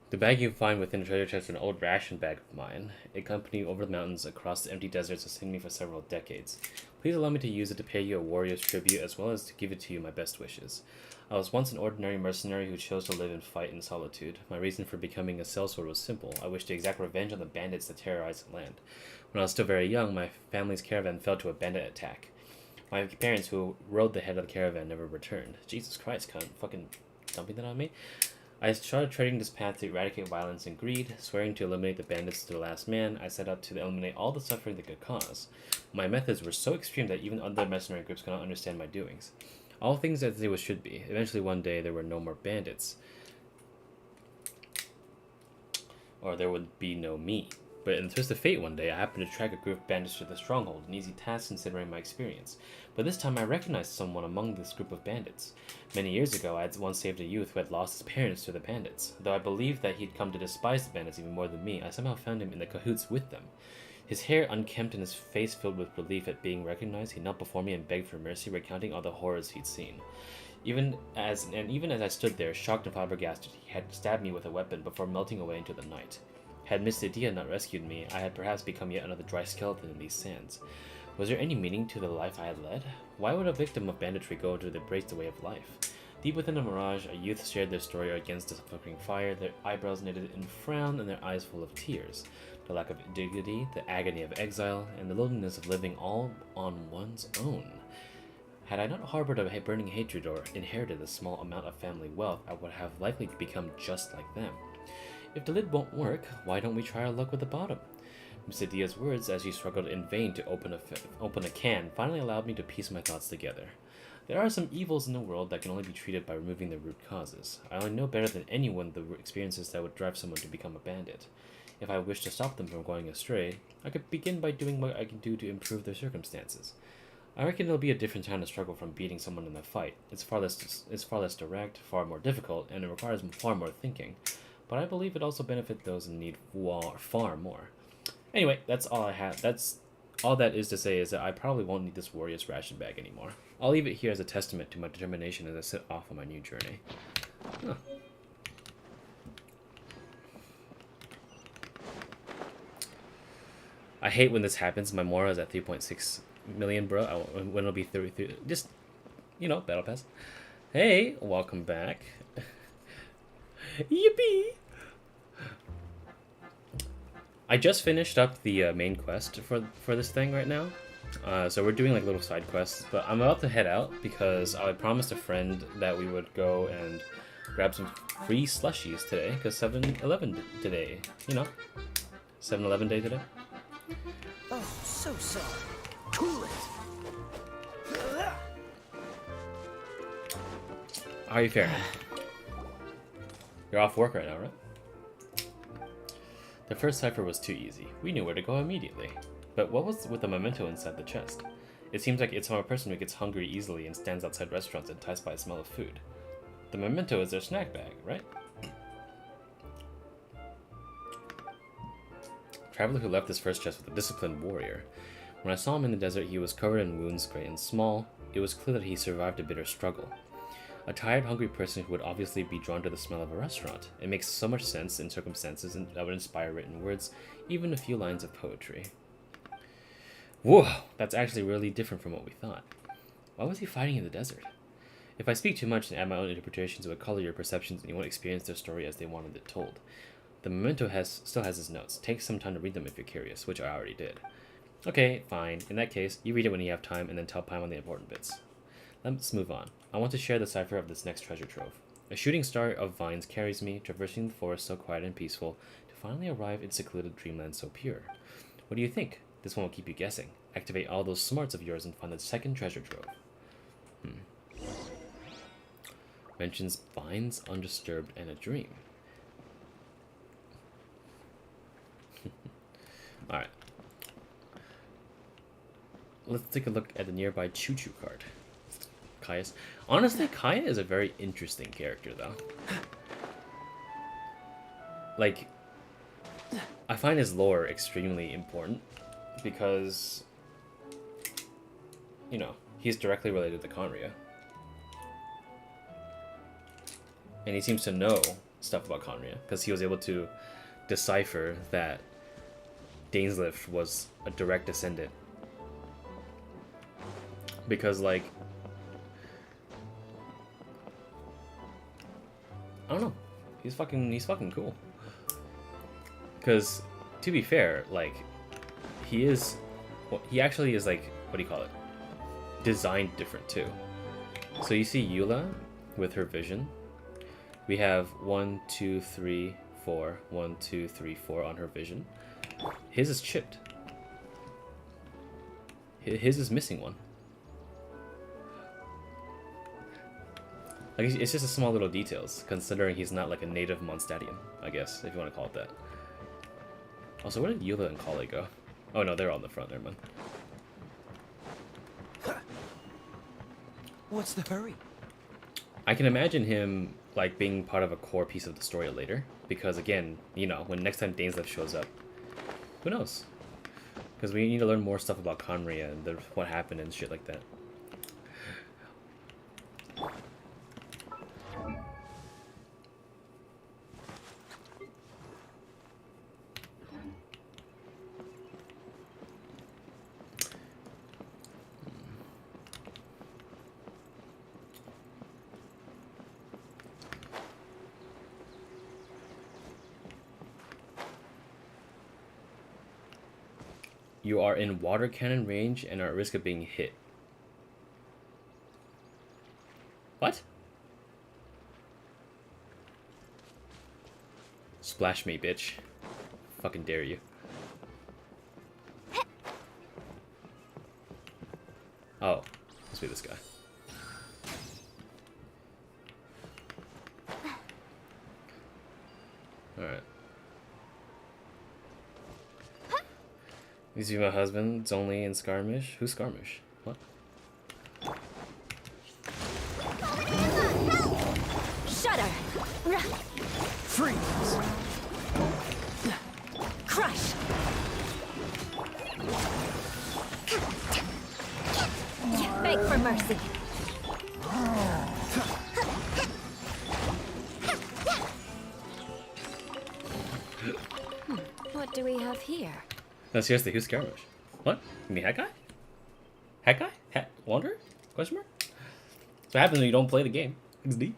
The bag you find within the treasure chest is an old ration bag of mine. It accompanied me over the mountains, across the empty deserts, sustained me for several decades. Please allow me to use it to pay you a warrior's tribute, as well as to give it to you my best wishes. I was once an ordinary mercenary who chose to live and fight in solitude. My reason for becoming a sellsword was simple. I wished to exact revenge on the bandits that terrorized the land. When I was still very young, my family's caravan fell to a bandit attack. My parents, who rode the head of the caravan, never returned. Jesus Christ, cunt. Fucking dumping that on me? I started treading this path to eradicate violence and greed, swearing to eliminate the bandits to the last man. I set out to eliminate all the suffering they could cause. My methods were so extreme that even other mercenary groups could not understand my doings. All things as they should be. Eventually one day there were no more bandits. Or there would be no me. But in the twist of fate one day, I happened to track a group of bandits to the stronghold, an easy task considering my experience. But this time I recognized someone among this group of bandits. Many years ago, I had once saved a youth who had lost his parents to the bandits. Though I believed that he'd come to despise the bandits even more than me, I somehow found him in the cahoots with them. His hair unkempt and his face filled with relief at being recognized, he knelt before me and begged for mercy, recounting all the horrors he'd seen. Even as I stood there, shocked and flabbergasted, he had stabbed me with a weapon before melting away into the night. Had Miss Lydia not rescued me, I had perhaps become yet another dry skeleton in these sands. Was there any meaning to the life I had led? Why would a victim of banditry go into the braced way of life? Deep within the mirage, a youth shared their story against the flickering fire, their eyebrows knitted in frown and their eyes full of tears. The lack of dignity, the agony of exile, and the loneliness of living all on one's own. Had I not harbored a burning hatred or inherited a small amount of family wealth, I would have likely become just like them. If the lid won't work, why don't we try our luck with the bottom? Miss Dia's words, as she struggled in vain to open a can, finally allowed me to piece my thoughts together. There are some evils in the world that can only be treated by removing their root causes. I only know better than anyone the experiences that would drive someone to become a bandit. If I wish to stop them from going astray, I could begin by doing what I can do to improve their circumstances. I reckon it'll be a different kind of struggle from beating someone in a fight. It's far less direct, far more difficult, and it requires far more thinking. But I believe it also benefits those in need far more. Anyway, that's all I have. That's all that is to say is that I probably won't need this warrior's ration bag anymore. I'll leave it here as a testament to my determination as I set off on my new journey. Huh. I hate when this happens. My Mora is at 3.6 million, bro. When it'll be 33. Just, battle pass. Hey, welcome back. Yippee! I just finished up the main quest for this thing right now. So we're doing like little side quests, but I'm about to head out because I promised a friend that we would go and grab some free slushies today, because 7-Eleven today, 7-Eleven day today. Oh, so sorry. Cool it. How are you faring? You're off work right now, right? The first cipher was too easy. We knew where to go immediately. But what was with the memento inside the chest? It seems like it's from a person who gets hungry easily and stands outside restaurants enticed by the smell of food. The memento is their snack bag, right? Traveler who left his first chest with a disciplined warrior. When I saw him in the desert, he was covered in wounds, great and small. It was clear that he survived a bitter struggle. A tired, hungry person who would obviously be drawn to the smell of a restaurant. It makes so much sense in circumstances that would inspire written words, even a few lines of poetry. Whoa, that's actually really different from what we thought. Why was he fighting in the desert? If I speak too much and add my own interpretations, it would color your perceptions and you won't experience their story as they wanted it told. The memento still has his notes. Take some time to read them if you're curious, which I already did. Okay, fine. In that case, you read it when you have time and then tell Paimon the important bits. Let's move on. I want to share the cipher of this next treasure trove. A shooting star of vines carries me, traversing the forest so quiet and peaceful, to finally arrive in secluded dreamland so pure. What do you think? This one will keep you guessing. Activate all those smarts of yours and find the second treasure trove. Mentions vines, undisturbed, and a dream. Alright. Let's take a look at the nearby choo-choo card. Kaya's. Honestly, Kaya is a very interesting character, though. Like, I find his lore extremely important because, he's directly related to Conria. And he seems to know stuff about Conria because he was able to decipher that Dainslift was a direct descendant. Because, like, I don't know. He's fucking cool. Because, to be fair, like, he actually is, like, what do you call it? designed different too. So you see Eula with her vision. We have 1, 2, 3, 4. 1, 2, 3, 4 on her vision. His is chipped. His is missing one. Like, it's just a small little details, considering he's not like a native Mondstadian, I guess, if you want to call it that. Also, where did Eula and Kale go? Oh no, they're on the front, never mind. What's the hurry? I can imagine him like being part of a core piece of the story later, because again, you know, when next time Dainsleif shows up, who knows? Because we need to learn more stuff about Conria and what happened and shit like that. You are in water cannon range and are at risk of being hit. What? Splash me, bitch. Fucking dare you. Oh, must be this guy. Alright. These be my husband. It's only in Skirmish. Who's Skirmish? What? Shudder! Freeze! Crush! Beg for mercy. What do we have here? No, seriously, who's Skirmish? What? You mean Hat Guy? Hat Guy? Hat Wanderer? Question mark? That's what happens when you don't play the game. It's deep.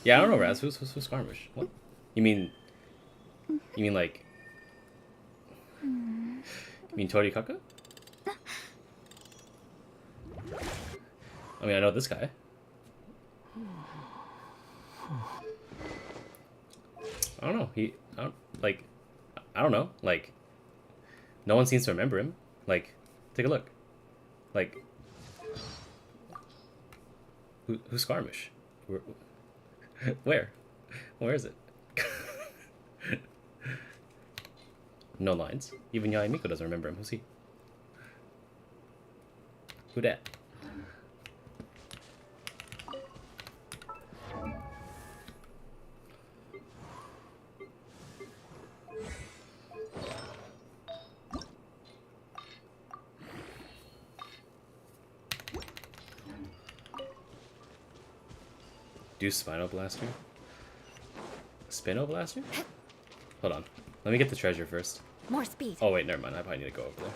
Yeah, I don't know, Raz. Who's Skirmish? What? You mean like... You mean Torikaka? I mean, I know this guy. I don't know. I don't know. Like, no one seems to remember him. Like, take a look. Like, who's Skirmish? Where is it? No lines. Even Yaemiko doesn't remember him. Who's he? Who dat? Do Spino Blaster? Spino Blaster? Hold on. Let me get the treasure first. More speed. Oh wait, never mind. I probably need to go over there.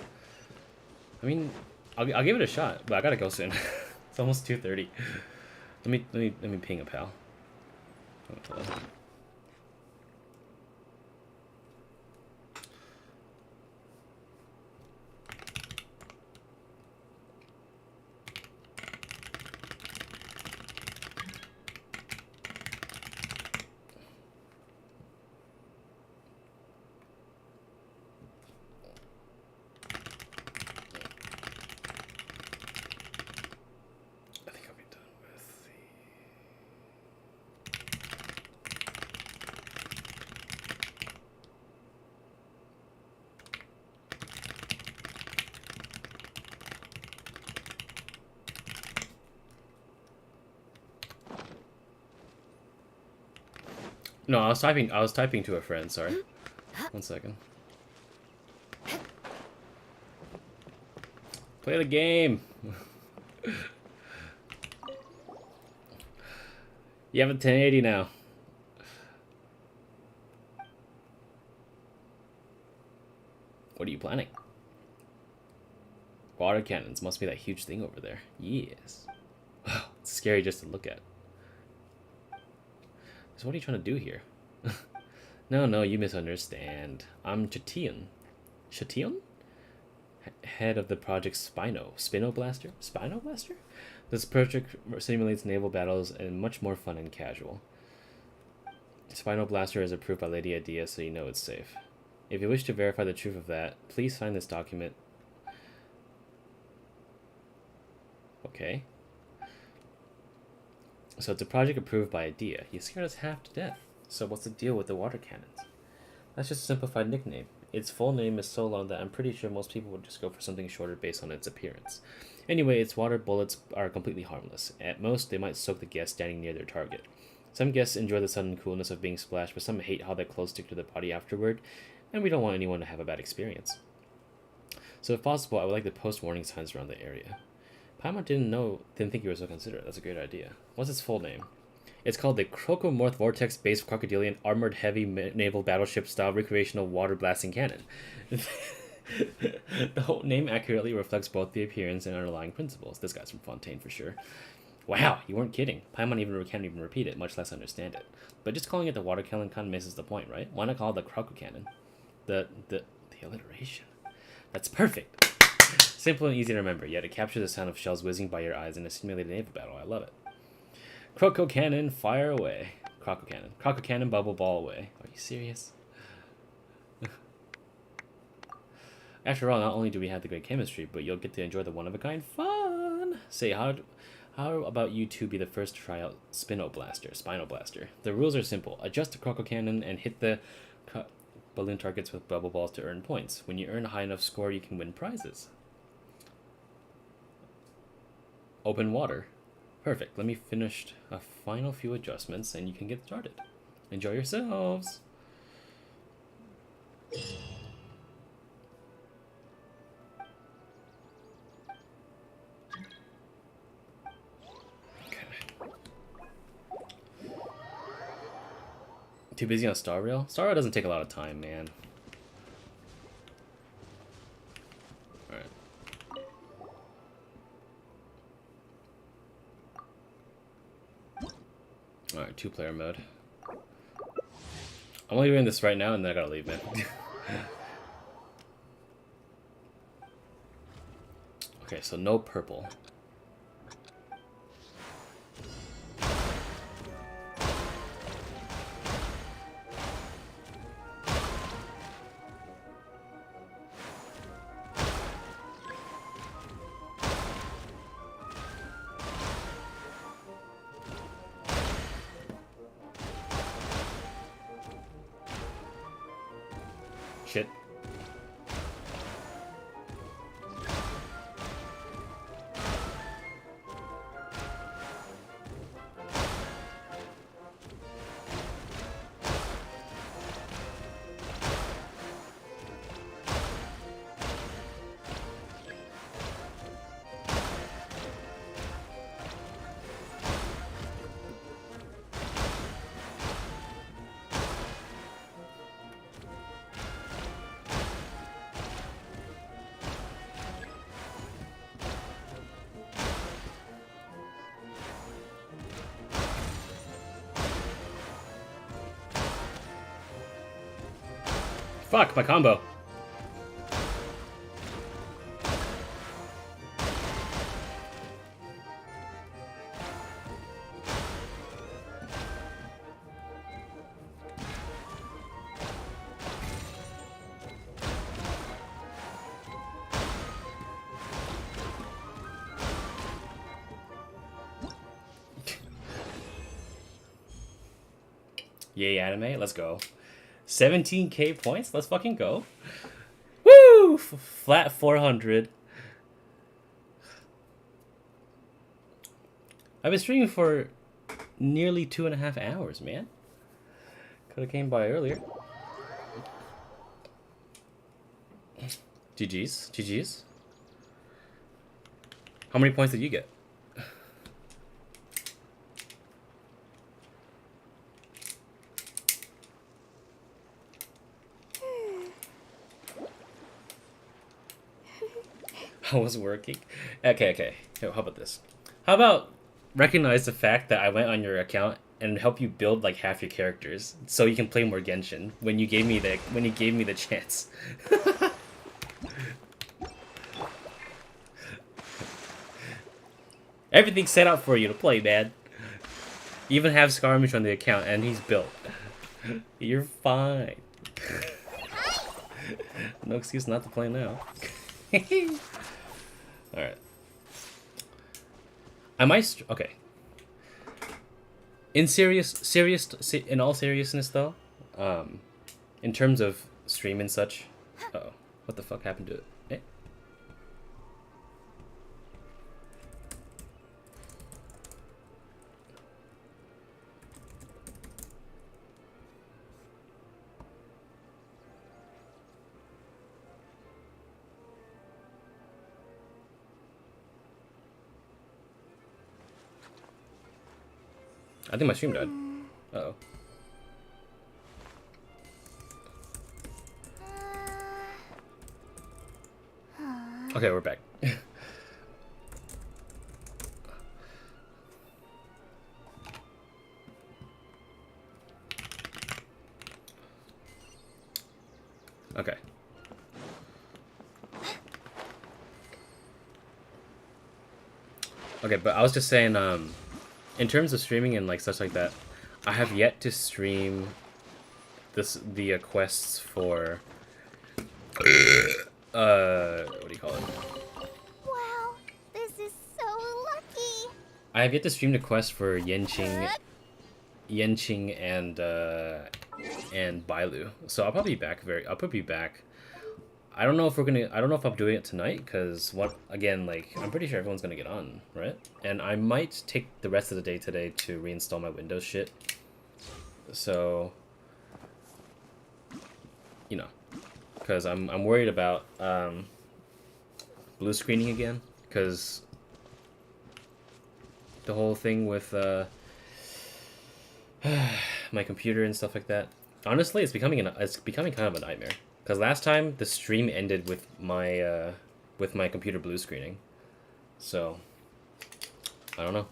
I mean, I'll give it a shot, but I gotta go soon. It's almost 2:30. Let me ping a pal. Oh, hold on. No, I was typing to a friend, sorry. 1 second. Play the game. You have a 1080 now. What are you planning? Water cannons must be that huge thing over there. Yes. It's scary just to look at. So what are you trying to do here? No, you misunderstand. I'm Chatian. Chatian? Head of the project Spinoblaster? Spinoblaster? This project simulates naval battles and much more fun and casual. Spinoblaster is approved by Lady Adia, so you know it's safe. If you wish to verify the truth of that, please sign this document. Okay. So it's a project approved by Adia. He scared us half to death. So what's the deal with the water cannons? That's just a simplified nickname. Its full name is so long that I'm pretty sure most people would just go for something shorter based on its appearance. Anyway, its water bullets are completely harmless. At most, they might soak the guests standing near their target. Some guests enjoy the sudden coolness of being splashed, but some hate how their clothes stick to their body afterward, and we don't want anyone to have a bad experience. So if possible, I would like to post warning signs around the area. Paimon didn't think you were so considerate. That's a great idea. What's its full name? It's called the Crocomorph Vortex-based Crocodilian Armored Heavy Naval Battleship-style Recreational Water Blasting Cannon. The whole name accurately reflects both the appearance and underlying principles. This guy's from Fontaine for sure. Wow, you weren't kidding. Paimon can't even repeat it, much less understand it. But just calling it the water cannon kind of misses the point, right? Why not call it the Croco Cannon? The alliteration. That's perfect. Simple and easy to remember, yet it captures the sound of shells whizzing by your eyes in a simulated naval battle. I love it. Croco Cannon, fire away. Croco Cannon. Croco Cannon, bubble ball away. Are you serious? After all, not only do we have the great chemistry, but you'll get to enjoy the one-of-a-kind fun. Say, how about you two be the first to try out Spinoblaster? The rules are simple. Adjust the Croco Cannon and hit the balloon targets with bubble balls to earn points. When you earn a high enough score, you can win prizes. Open water. Perfect. Let me finish a final few adjustments and you can get started. Enjoy yourselves. Too busy on Star Rail? Star Rail doesn't take a lot of time, man. Alright. Alright, 2-player mode. I'm only doing this right now and then I gotta leave, man. Okay, so no purple. Shit. Fuck, my combo. Yay, anime, let's go. 17k points? Let's fucking go. Woo! Flat 400. I've been streaming for nearly 2.5 hours, man. Could have came by earlier. GG's. GG's. How many points did you get? I was working. Okay. How about this? How about recognize the fact that I went on your account and help you build like half your characters so you can play more Genshin when you gave me the chance. Everything's set up for you to play, man. Even have Skirmish on the account, and he's built. You're fine. No excuse not to play now. Alright. Okay. In all seriousness though, in terms of stream and such, uh-oh, what the fuck happened to it? Eh? I think my stream died. Uh-oh. Okay, we're back. Okay. Okay, but I was just saying, in terms of streaming and like such like that, I have yet to stream the quests for what do you call it? Wow, this is so lucky. I have yet to stream the quest for Yenqing and Bailu. So I'll probably be back. I don't know if I'm doing it tonight, because I'm pretty sure everyone's gonna get on, right? And I might take the rest of the day today to reinstall my Windows shit. So, you know, because I'm worried about blue screening again, because the whole thing with my computer and stuff like that. Honestly, it's becoming kind of a nightmare. Because last time the stream ended with my computer blue screening, so I don't know.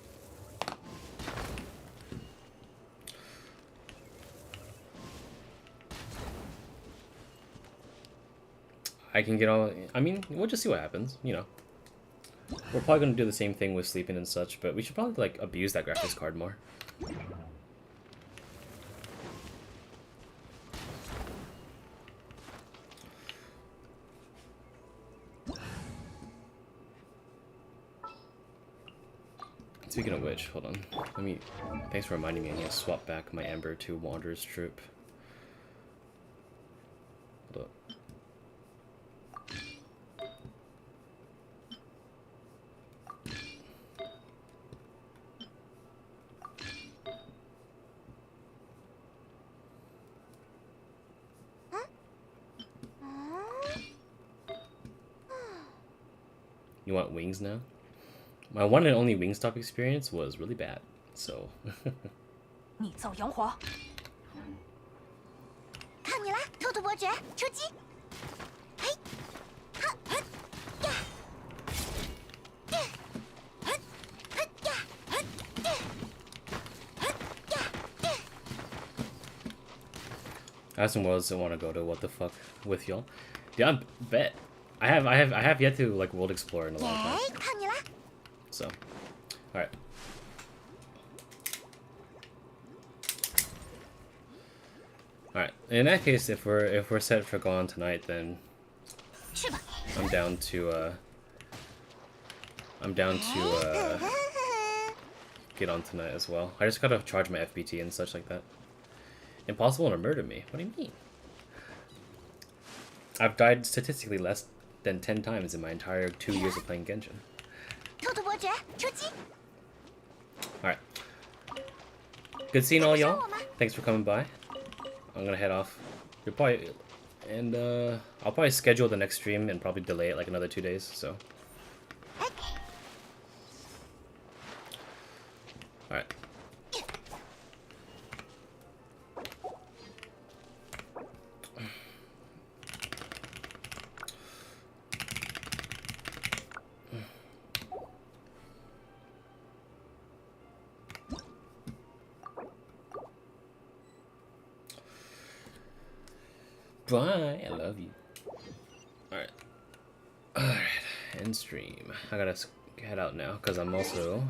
I can get all. I mean, we'll just see what happens. You know, we're probably gonna do the same thing with sleeping and such, but we should probably like abuse that graphics card more. Speaking of which, hold on. Thanks for reminding me. I need to swap back my Amber to Wanderer's Troop. Hold up. You want wings now? My one and only Wingstop experience was really bad, so. 你造洋华。看你了，兔兔伯爵，出击！嘿，哈，呀，I have some worlds I want to go to. What the fuck with y'all? Yeah, I bet. I have yet to like world explore in a long time. So, all right. All right. In that case, if we're set for going tonight, then I'm down to get on tonight as well. I just gotta charge my FBT and such like that. Impossible to murder me? What do you mean? I've died statistically less than 10 times in my entire 2 years of playing Genshin. Alright. Good seeing all y'all. Thanks for coming by. I'm gonna head off. I'll probably schedule the next stream and probably delay it like another 2 days, so. Alright. Bye. I love you. Alright. Alright. End stream. I gotta head out now because I'm also